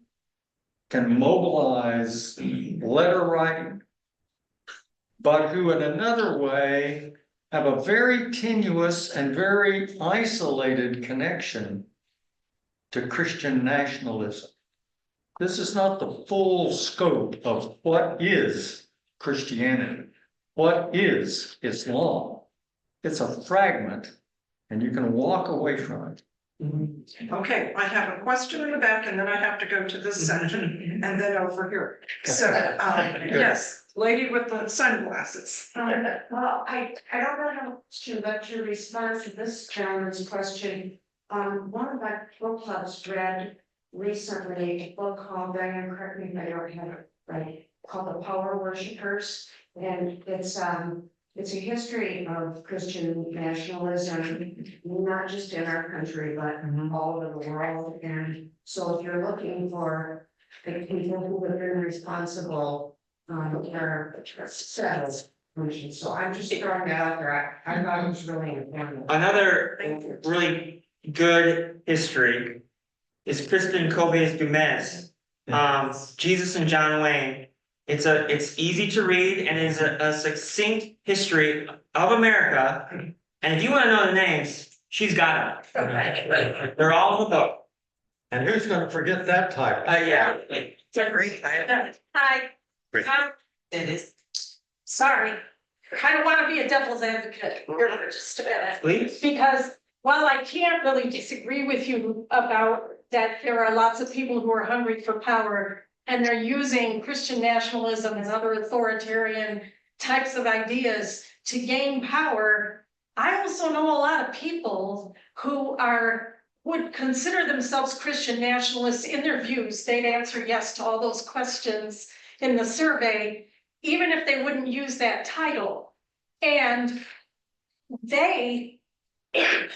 Speaker 3: can mobilize letter writing, but who in another way have a very tenuous and very isolated connection to Christian nationalism. This is not the full scope of what is Christianity, what is Islam. It's a fragment, and you can walk away from it.
Speaker 1: okay, I have a question in the back and then I have to go to this section and then over here. So, yes, lady with the sunglasses.
Speaker 10: Well, I don't really have a question, but to respond to this gentleman's question, one of my book clubs read recently a book called, Diane, correct me if I don't have it right, called The Power Worshippers. And it's a history of Christian nationalism, not just in our country, but all over the world. And so if you're looking for the people who have been responsible, for success, so I'm just throwing that out there. I thought it was really important.
Speaker 2: Another really good history is Kristen Kobe's Dumas, Jesus and John Wayne. It's easy to read and is a succinct history of America. And if you want to know the names, she's got them. They're all in the book.
Speaker 3: And who's going to forget that title?
Speaker 2: Yeah.
Speaker 1: It's a great title.
Speaker 8: Hi.
Speaker 3: Great.
Speaker 1: It is.
Speaker 8: Sorry, kind of want to be a devil's advocate here for just a minute.
Speaker 2: Please.
Speaker 8: Because while I can't really disagree with you about that there are lots of people who are hungry for power and they're using Christian nationalism and other authoritarian types of ideas to gain power, I also know a lot of people who would consider themselves Christian nationalists in their views. They'd answer yes to all those questions in the survey, even if they wouldn't use that title. And they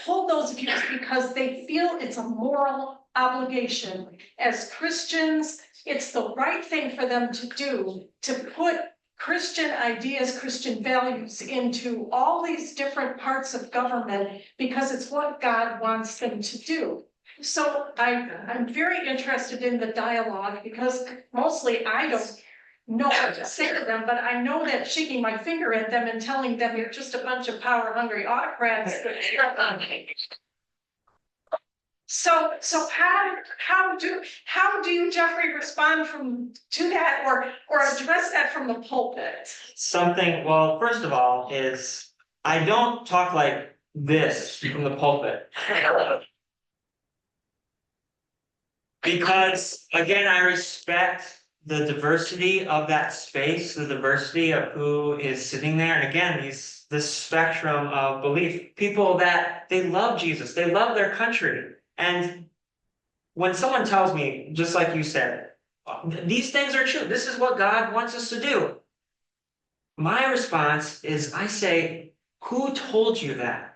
Speaker 8: hold those views because they feel it's a moral obligation. As Christians, it's the right thing for them to do, to put Christian ideas, Christian values into all these different parts of government because it's what God wants them to do. So I'm very interested in the dialogue because mostly I don't know what to say to them, but I know that shaking my finger at them and telling them you're just a bunch of power hungry autocrats. So how do you, Jeffrey, respond to that or address that from the pulpit?
Speaker 2: Well, first of all, is I don't talk like this from the pulpit. Because again, I respect the diversity of that space, the diversity of who is sitting there. And again, this spectrum of belief, people that they love Jesus, they love their country. And when someone tells me, just like you said, these things are true, this is what God wants us to do, my response is, I say, who told you that?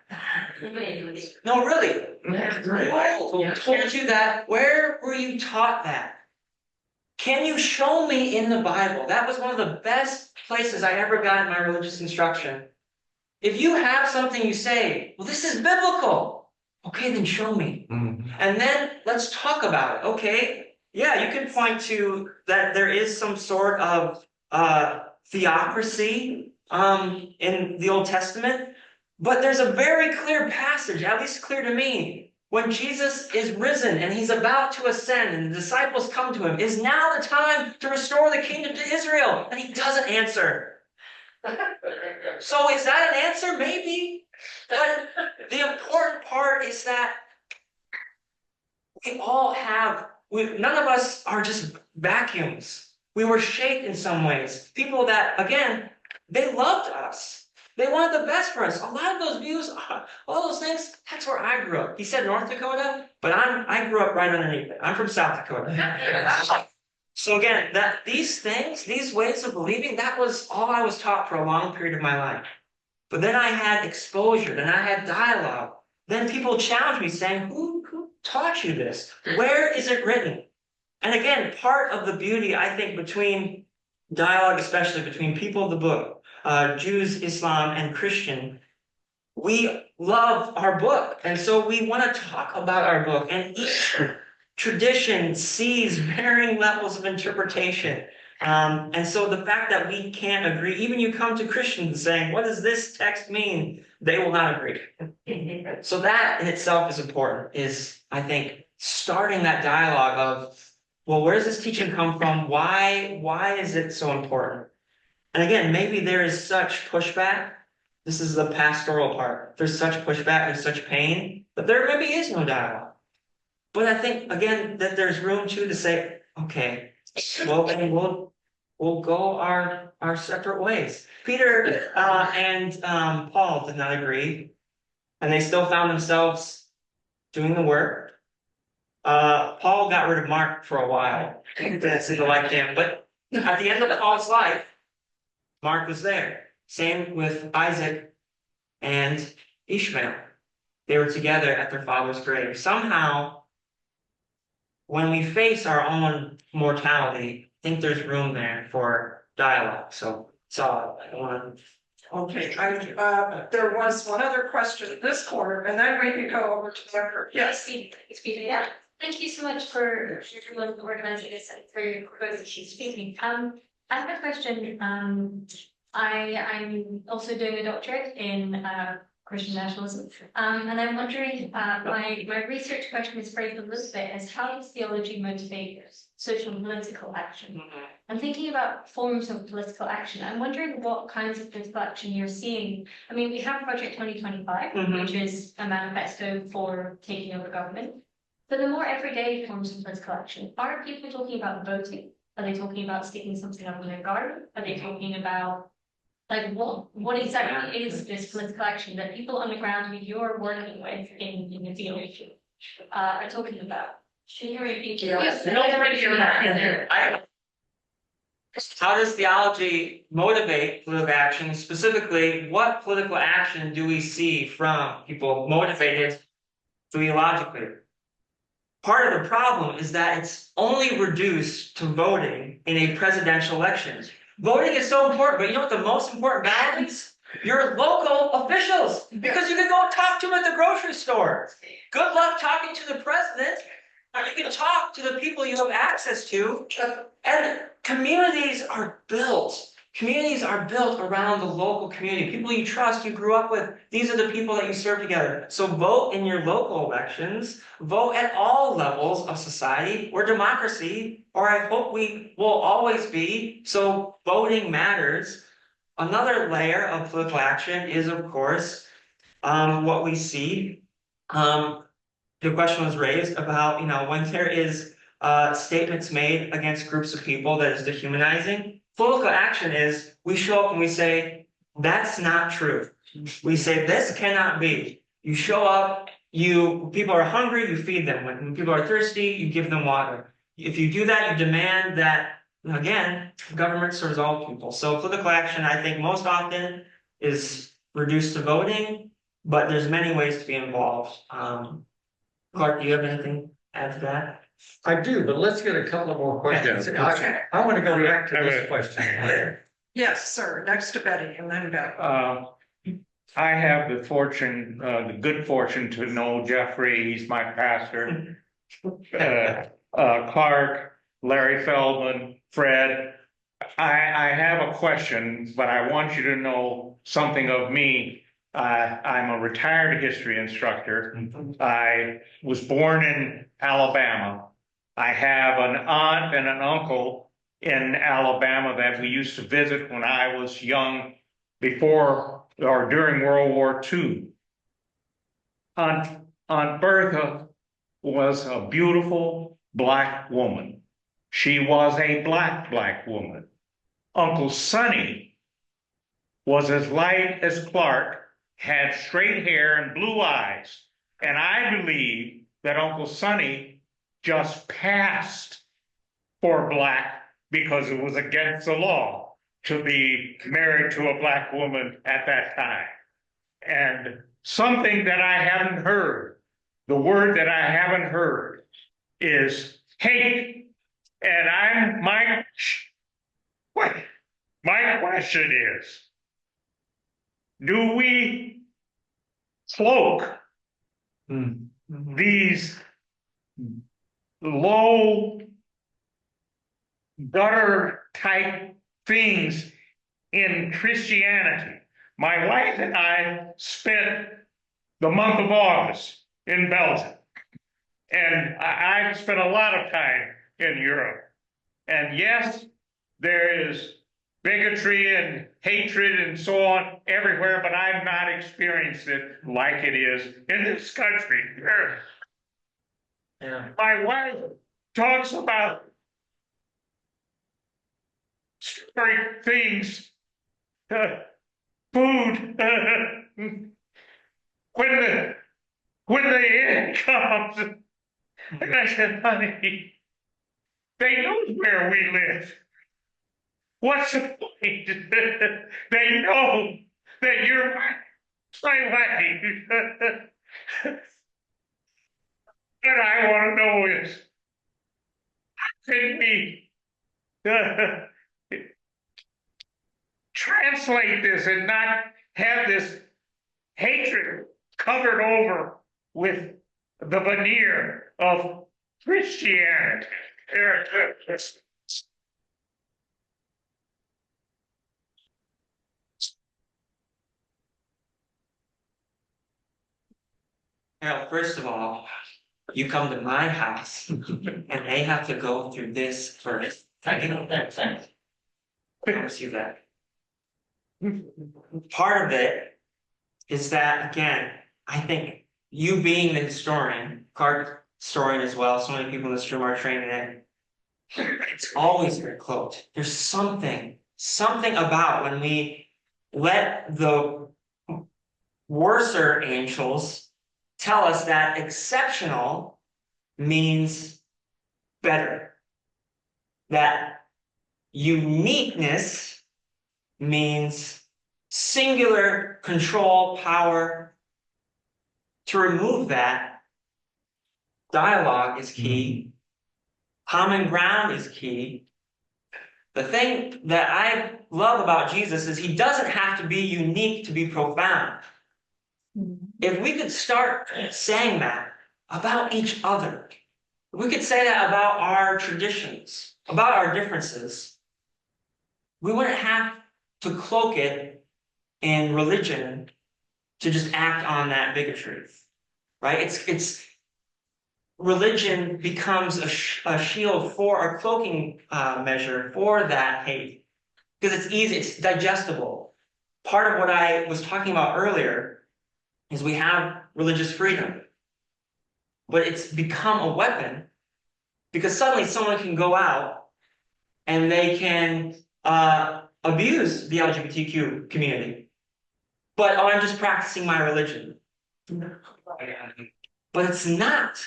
Speaker 2: No, really. Who told you that? Where were you taught that? Can you show me in the Bible? That was one of the best places I ever got in my religious instruction. If you have something you say, well, this is biblical. Okay, then show me. And then let's talk about it. Okay, yeah, you can point to that there is some sort of theocracy in the Old Testament, but there's a very clear passage, at least clear to me, when Jesus is risen and he's about to ascend and the disciples come to him, is now the time to restore the kingdom to Israel? And he doesn't answer. So is that an answer? Maybe. But the important part is that we all have, none of us are just vacuums. We were shaped in some ways. People that, again, they loved us. They wanted the best for us. A lot of those views, all those things, that's where I grew up. He said North Dakota, but I grew up right underneath it. I'm from South Dakota. So again, these things, these ways of believing, that was all I was taught for a long period of my life. But then I had exposure, then I had dialogue. Then people challenged me saying, who taught you this? Where is it written? And again, part of the beauty, I think, between dialogue, especially between people of the book, Jews, Islam, and Christian, we love our book. And so we want to talk about our book. And each tradition sees varying levels of interpretation. And so the fact that we can't agree, even you come to Christians saying, what does this text mean? They will not agree. So that in itself is important, is, I think, starting that dialogue of, well, where does this teaching come from? Why is it so important? And again, maybe there is such pushback. This is the pastoral part. There's such pushback, there's such pain, but there maybe is no dialogue. But I think, again, that there's room too to say, okay, well, then we'll go our separate ways. Peter and Paul did not agree, and they still found themselves doing the work. Paul got rid of Mark for a while. That's like him, but at the end of Paul's life, Mark was there. Same with Isaac and Ishmael. They were together at their father's grave. Somehow, when we face our own mortality, I think there's room there for dialogue. So I want to.
Speaker 1: Okay, there was one other question in this corner, and then we can go over to the other. Yes.
Speaker 11: Excuse me, yeah. Thank you so much for organizing this and for both speaking. I have a question. I'm also doing a doctorate in Christian nationalism, and I'm wondering. My research question is phrased a little bit as how does theology motivate social and political action? I'm thinking about forms of political action. I'm wondering what kinds of political action you're seeing. I mean, we have Project 2025, which is a manifesto for taking over government. For the more everyday forms of political action, are people talking about voting? Are they talking about sticking something up in their garden? Are they talking about, like, what exactly is this political action that people on the ground who you're working with in the field are talking about? Should you repeat? Yes.
Speaker 2: How does theology motivate political action? Specifically, what political action do we see from people motivated theologically? Part of the problem is that it's only reduced to voting in a presidential election. Voting is so important, but you know what the most important battle is? Your local officials, because you can go talk to them at the grocery store. Good luck talking to the president. You can talk to the people you have access to, and communities are built. Communities are built around the local community. People you trust, you grew up with. These are the people that you serve together. So vote in your local elections. Vote at all levels of society. We're democracy, or I hope we will always be. So voting matters. Another layer of political action is, of course, what we see. The question was raised about, when there is statements made against groups of people that is dehumanizing. Political action is we show up and we say, that's not true. We say this cannot be. You show up, people are hungry, you feed them. When people are thirsty, you give them water. If you do that, you demand that, again, government serves all people. So political action, I think most often is reduced to voting, but there's many ways to be involved. Clark, do you have anything to add to that?
Speaker 3: I do, but let's get a couple of more questions. I want to go back to this question.
Speaker 1: Yes, sir. Next to Betty and then Betty.
Speaker 12: I have the fortune, the good fortune to know Jeffrey, he's my pastor. Clark, Larry Feldman, Fred. I have a question, but I want you to know something of me. I'm a retired history instructor. I was born in Alabama. I have an aunt and an uncle in Alabama that we used to visit when I was young, before or during World War II. Aunt Bertha was a beautiful Black woman. She was a black woman. Uncle Sonny was as light as Clark, had straight hair and blue eyes. And I believe that Uncle Sonny just passed for Black because it was against the law to be married to a Black woman at that time. And something that I haven't heard, the word that I haven't heard is hate. And my question is, do we cloak these low gutter type things in Christianity? My wife and I spent the month of August in Belgium, and I've spent a lot of time in Europe. And yes, there is bigotry and hatred and so on everywhere, but I've not experienced it like it is in this country.
Speaker 2: Yeah.
Speaker 12: My wife talks about story things, food, when the end comes, and I said, honey, they know where we live. What's the point? They know that you're my wife. What I want to know is, how can we translate this and not have this hatred covered over with the veneer of Christianity?
Speaker 2: Now, first of all, you come to my house and they have to go through this first. I know that sense. I promise you that. Part of it is that, again, I think you being the historian, Clark historian as well, so many people in this room are trained in it. It's always very cloaked. There's something about when we let the worser angels tell us that exceptional means better, that uniqueness means singular control, power. To remove that, dialogue is key, common ground is key. The thing that I love about Jesus is he doesn't have to be unique to be profound. If we could start saying that about each other, if we could say that about our traditions, about our differences, we wouldn't have to cloak it in religion to just act on that bigotry, right? It's religion becomes a shield for a cloaking measure for that hate, because it's easy, it's digestible. Part of what I was talking about earlier is we have religious freedom. But it's become a weapon because suddenly someone can go out and they can abuse the LGBTQ community. But, oh, I'm just practicing my religion. But it's not.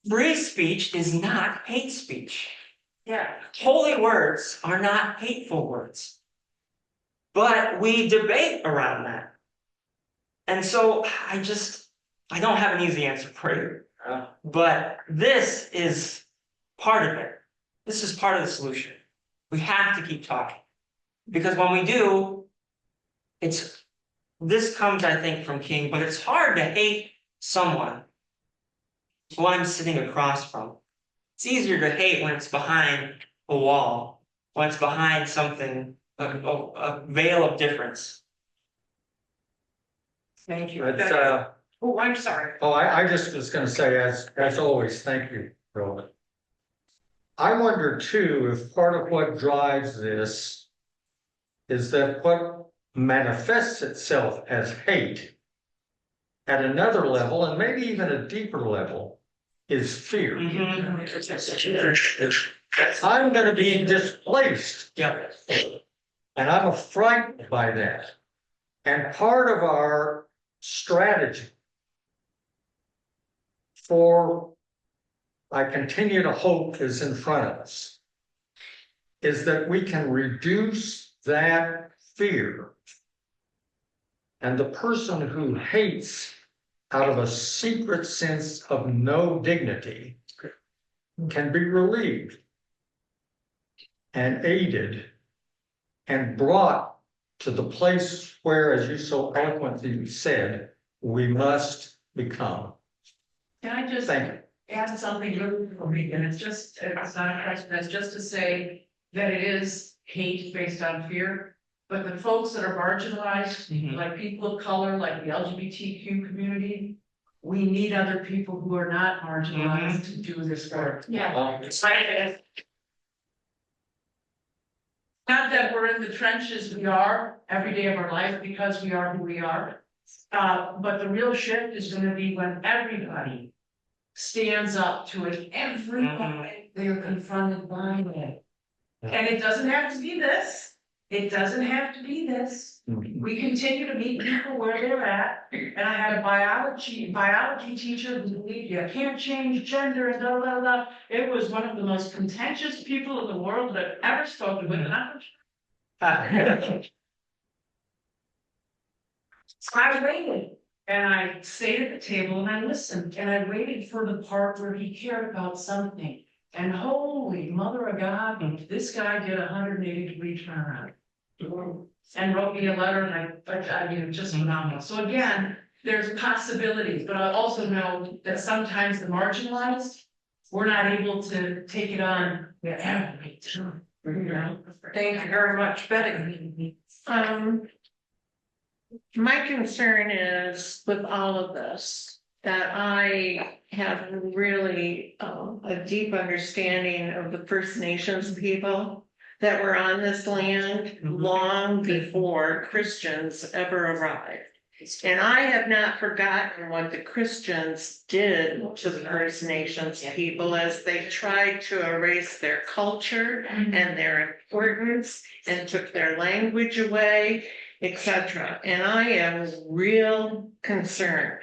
Speaker 2: Free speech is not hate speech.
Speaker 10: Yeah.
Speaker 2: Holy words are not hateful words. But we debate around that. And so I don't have an easy answer for you. But this is part of it. This is part of the solution. We have to keep talking. Because when we do, this comes, I think, from King, but it's hard to hate someone who I'm sitting across from. It's easier to hate when it's behind a wall, when it's behind something, a veil of difference.
Speaker 1: Thank you.
Speaker 3: It's,
Speaker 1: Oh, I'm sorry.
Speaker 3: oh, I just was gonna say, as always, thank you, Roland. I wonder too, if part of what drives this is that what manifests itself as hate at another level, and maybe even a deeper level, is fear. I'm gonna be displaced.
Speaker 2: Yeah.
Speaker 3: And I'm frightened by that. And part of our strategy for, I continue to hope, is in front of us, is that we can reduce that fear. And the person who hates out of a secret sense of no dignity can be relieved and aided and brought to the place where, as you so eloquently said, we must become.
Speaker 13: Can I just
Speaker 3: Thank you.
Speaker 13: add something really for me, and it's not a question, it's just to say that it is hate based on fear. But the folks that are marginalized, like people of color, like the LGBTQ community, we need other people who are not marginalized to do this work.
Speaker 8: Yeah.
Speaker 13: Not that we're in the trenches, we are every day of our life because we are who we are. But the real shift is gonna be when everybody stands up to it every moment they are confronted by it. And it doesn't have to be this. It doesn't have to be this. We continue to meet people where they're at. And I had a biology teacher who believed you can't change gender and blah, blah, blah. It was one of the most contentious people in the world that I've ever spoken with. And I waited. And I stayed at the table and I listened. And I waited for the part where he cared about something. And holy mother of God, this guy did a 180-degree turnaround. And wrote me a letter, and I mean, just phenomenal. So again, there's possibilities, but I also know that sometimes the marginalized, we're not able to take it on every time.
Speaker 1: Thank you very much, Betty.
Speaker 14: My concern is with all of this, that I have really a deep understanding of the First Nations people that were on this land long before Christians ever arrived. And I have not forgotten what the Christians did to the First Nations people as they tried to erase their culture and their importance and took their language away, etc. And I am real concerned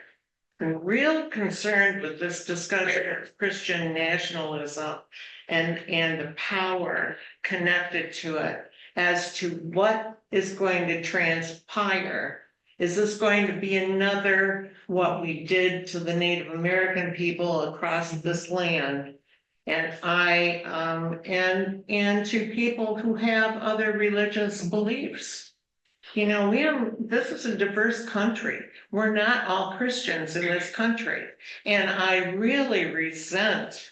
Speaker 14: with this discussion of Christian nationalism and the power connected to it as to what is going to transpire. Is this going to be another what we did to the Native American people across this land? And and to people who have other religious beliefs. You know, this is a diverse country. We're not all Christians in this country. And I really resent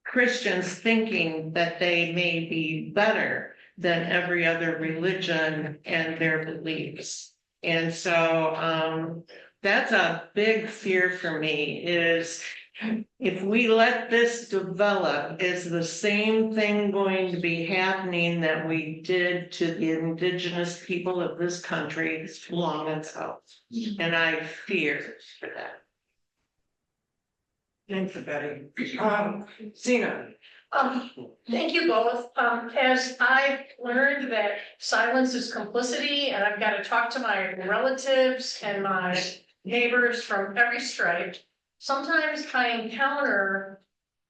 Speaker 14: Christians thinking that they may be better than every other religion and their beliefs. And so that's a big fear for me, is if we let this develop, is the same thing going to be happening that we did to the indigenous people of this country long ago? And I fear for that.
Speaker 1: Thanks, Betty. Zena.
Speaker 13: Thank you both. As I've learned that silence is complicity, and I've got to talk to my relatives and my neighbors from every stripe, sometimes I encounter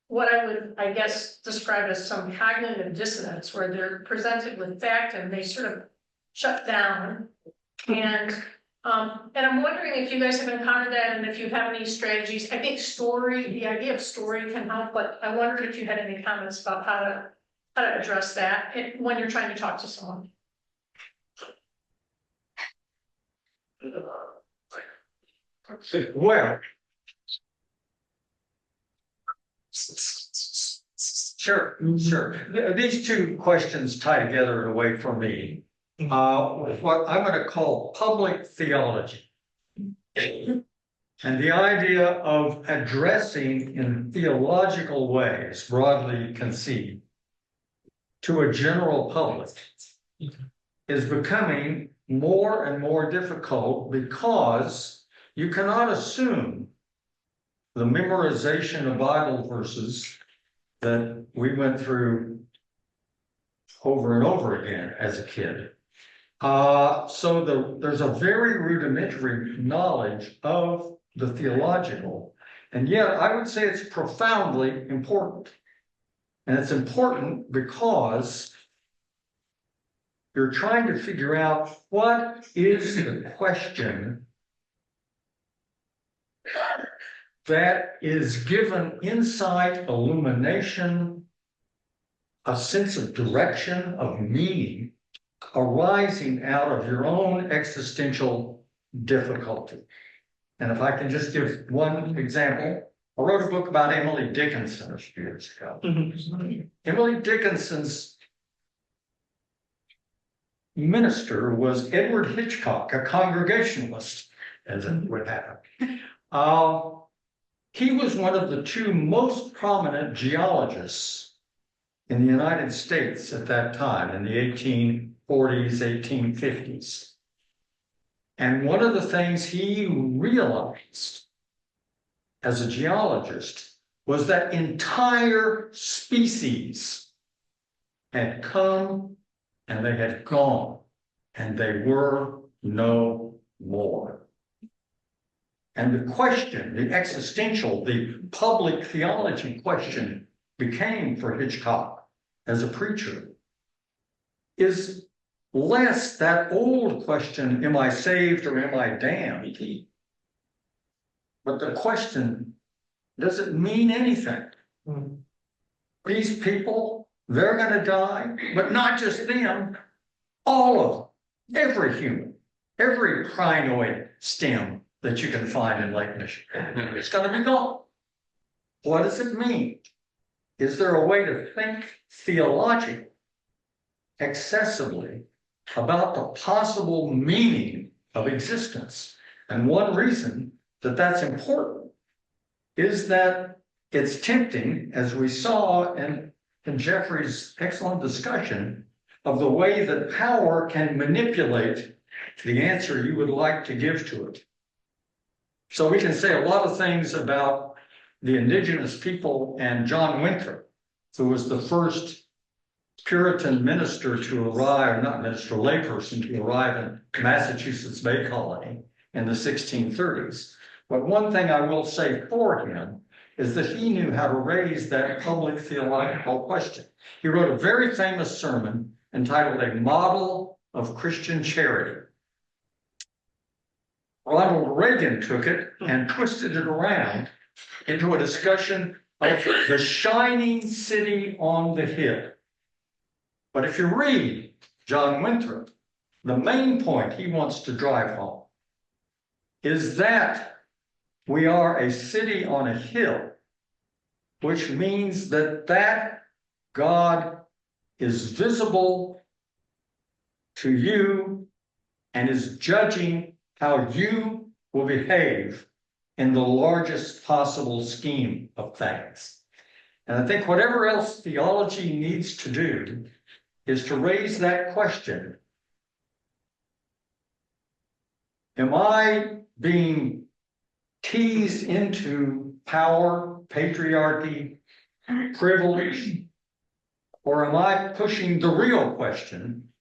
Speaker 13: what I would, I guess, describe as some cognitive dissonance, where they're presented with fact and they sort of shut down. And I'm wondering if you guys have encountered that and if you have any strategies. I think the idea of story can help, but I wondered if you had any comments about how to address that when you're trying to talk to someone.
Speaker 3: Well, sure. These two questions tie together in a way for me. What I'm going to call public theology. And the idea of addressing in theological ways, broadly conceived, to a general public is becoming more and more difficult because you cannot assume the memorization of Bible verses that we went through over and over again as a kid. So there's a very rudimentary knowledge of the theological, and yet I would say it's profoundly important. And it's important because you're trying to figure out what is the question that is given insight, illumination, a sense of direction, of meaning, arising out of your own existential difficulty. And if I can just give one example, I wrote a book about Emily Dickinson a few years ago. Emily Dickinson's minister was Edward Hitchcock, a Congregationalist, as it would happen. He was one of the two most prominent geologists in the United States at that time, in the 1840s, 1850s. And one of the things he realized as a geologist was that entire species had come and they had gone, and they were no more. And the question, the existential, the public theology question became for Hitchcock as a preacher is less that old question, am I saved or am I damned? But the question, does it mean anything? These people, they're going to die, but not just them, all of them, every human, every crinoid stem that you can find in Lake Michigan, it's going to be gone. What does it mean? Is there a way to think theologically, accessibly, about the possible meaning of existence? And one reason that that's important is that it's tempting, as we saw in Jeffrey's excellent discussion of the way that power can manipulate the answer you would like to give to it. So we can say a lot of things about the indigenous people and John Winthrop, who was the first Puritan minister to arrive, not minister, layperson to arrive in Massachusetts Bay Colony in the 1630s. But one thing I will say for him is that he knew how to raise that public theological question. He wrote a very famous sermon entitled A Model of Christian Charity. Ronald Reagan took it and twisted it around into a discussion of the shining city on the hill. But if you read John Winthrop, the main point he wants to drive home is that we are a city on a hill, which means that God is visible to you and is judging how you will behave in the largest possible scheme of things. And I think whatever else theology needs to do is to raise that question. Am I being teased into power, patriarchy, privilege? Or am I pushing the real question?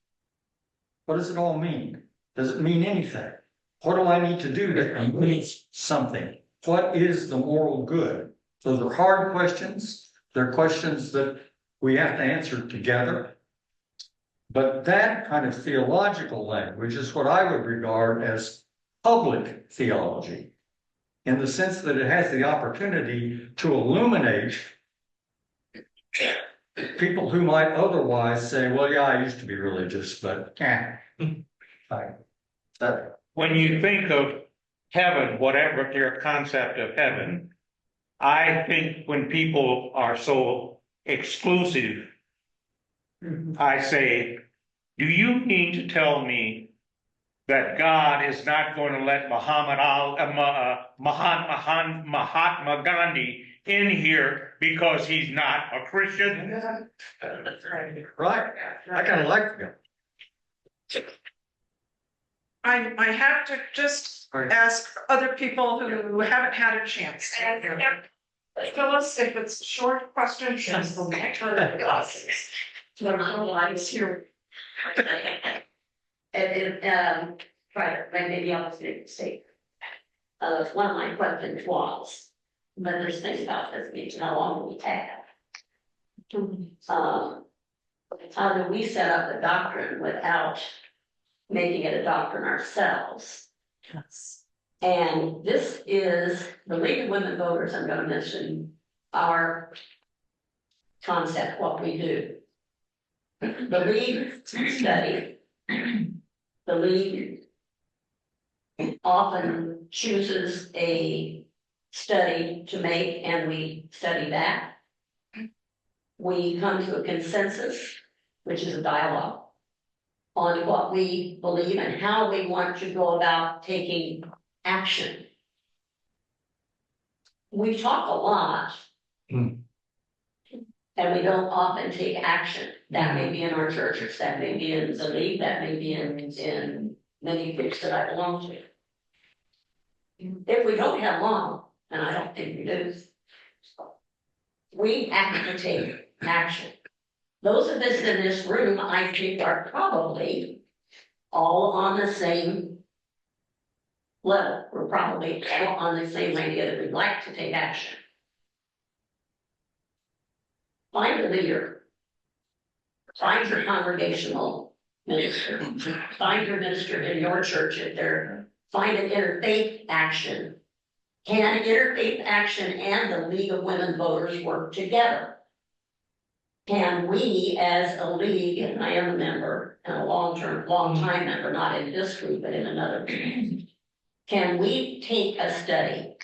Speaker 3: What does it all mean? Does it mean anything? What do I need to do to mean something? What is the moral good? Those are hard questions. They're questions that we have to answer together. But that kind of theological language is what I would regard as public theology, in the sense that it has the opportunity to illuminate people who might otherwise say, well, yeah, I used to be religious, but
Speaker 12: When you think of heaven, whatever their concept of heaven, I think when people are so exclusive, I say, do you mean to tell me that God is not going to let Mahatma Gandhi in here because he's not a Christian?
Speaker 3: right. I kind of like them.
Speaker 1: I have to just ask other people who haven't had a chance. Phyllis, if it's a short question, just the turn of the glasses.
Speaker 8: Here. Right, maybe I'll make a mistake. One of my questions was, but there's things about this means how long we have. How do we set up the doctrine without making it a doctrine ourselves? Yes. And this is the League of Women Voters. I'm going to mention our concept, what we do. The League study. The League often chooses a study to make, and we study that. We come to a consensus, which is a dialogue, on what we believe and how we want to go about taking action. We talk a lot, and we don't often take action. That may be in our churches, that may be in the League, that may be in many groups that I belong to. If we don't have long, and I don't think we do, we have to take action. Those of us in this room, I think, are probably all on the same level. We're probably all on the same idea that we'd like to take action. Find a leader. Find your congregational minister. Find your minister in your church if they're. Find an interfaith action. Can interfaith action and the League of Women Voters work together? Can we, as a league, and I am a member, and a long time member, not in this group, but in another group, can we take a study,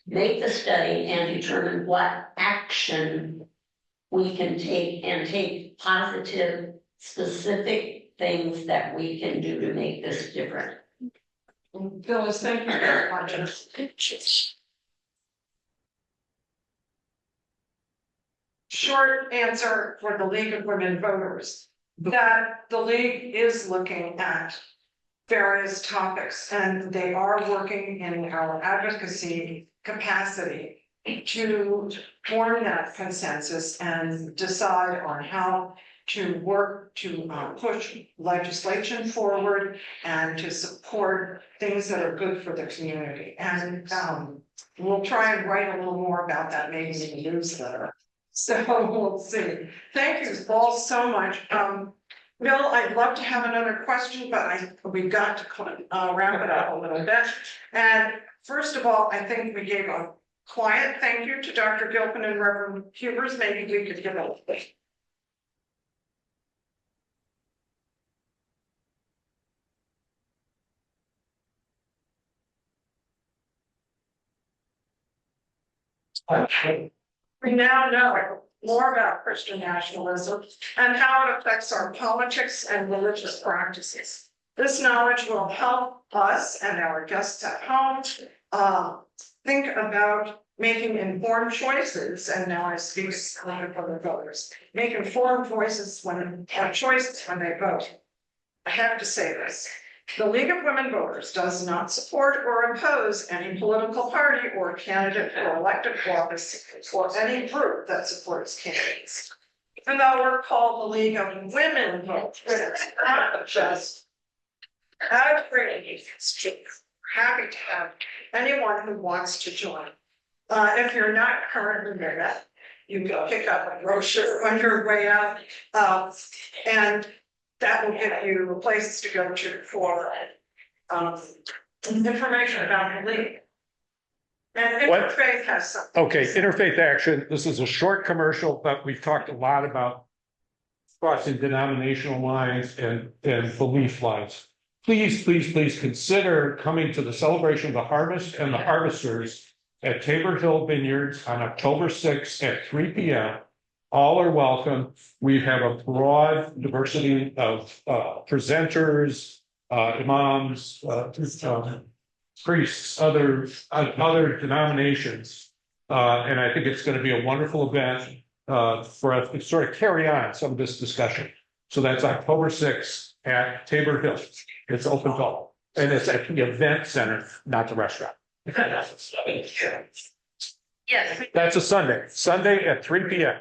Speaker 8: make the study, and determine what action we can take, and take positive, specific things that we can do to make this different?
Speaker 1: Phyllis, thank you very much. Short answer for the League of Women Voters, that the League is looking at various topics, and they are working in our advocacy capacity to form that consensus and decide on how to work to push legislation forward and to support things that are good for the community. And we'll try and write a little more about that maybe in the newsletter. So we'll see. Thank you all so much. Bill, I'd love to have another question, but we've got to wrap it up a little bit. And first of all, I think we gave a quiet thank you to Dr. Gilpin and Reverend Hubers. Maybe we could give a We now know more about Christian nationalism and how it affects our politics and religious practices. This knowledge will help us and our guests at home think about making informed choices, and now I speak for the voters, make informed choices when they vote. I have to say this. The League of Women Voters does not support or oppose any political party or candidate for elected office or any group that supports candidates. Even though we're called the League of Women Voters, it's not just happy to have anyone who wants to join. If you're not currently there, you can pick up a brochure on your way out, and that will give you places to go to for information about the league. And
Speaker 4: What?
Speaker 1: Interfaith has something.
Speaker 4: Okay, Interfaith Action, this is a short commercial, but we've talked a lot about crossing denominational lines and belief lines. Please, please, please consider coming to the celebration of the harvest and the harvesters at Tabor Hill Vineyards on October 6th at 3 p.m. All are welcome. We have a broad diversity of presenters, imams, priests, other denominations. And I think it's going to be a wonderful event for us to sort of carry on some of this discussion. So that's October 6th at Tabor Hill. It's open to all. And it's at the event center, not the restaurant.
Speaker 8: Yes.
Speaker 4: That's a Sunday at 3 p.m.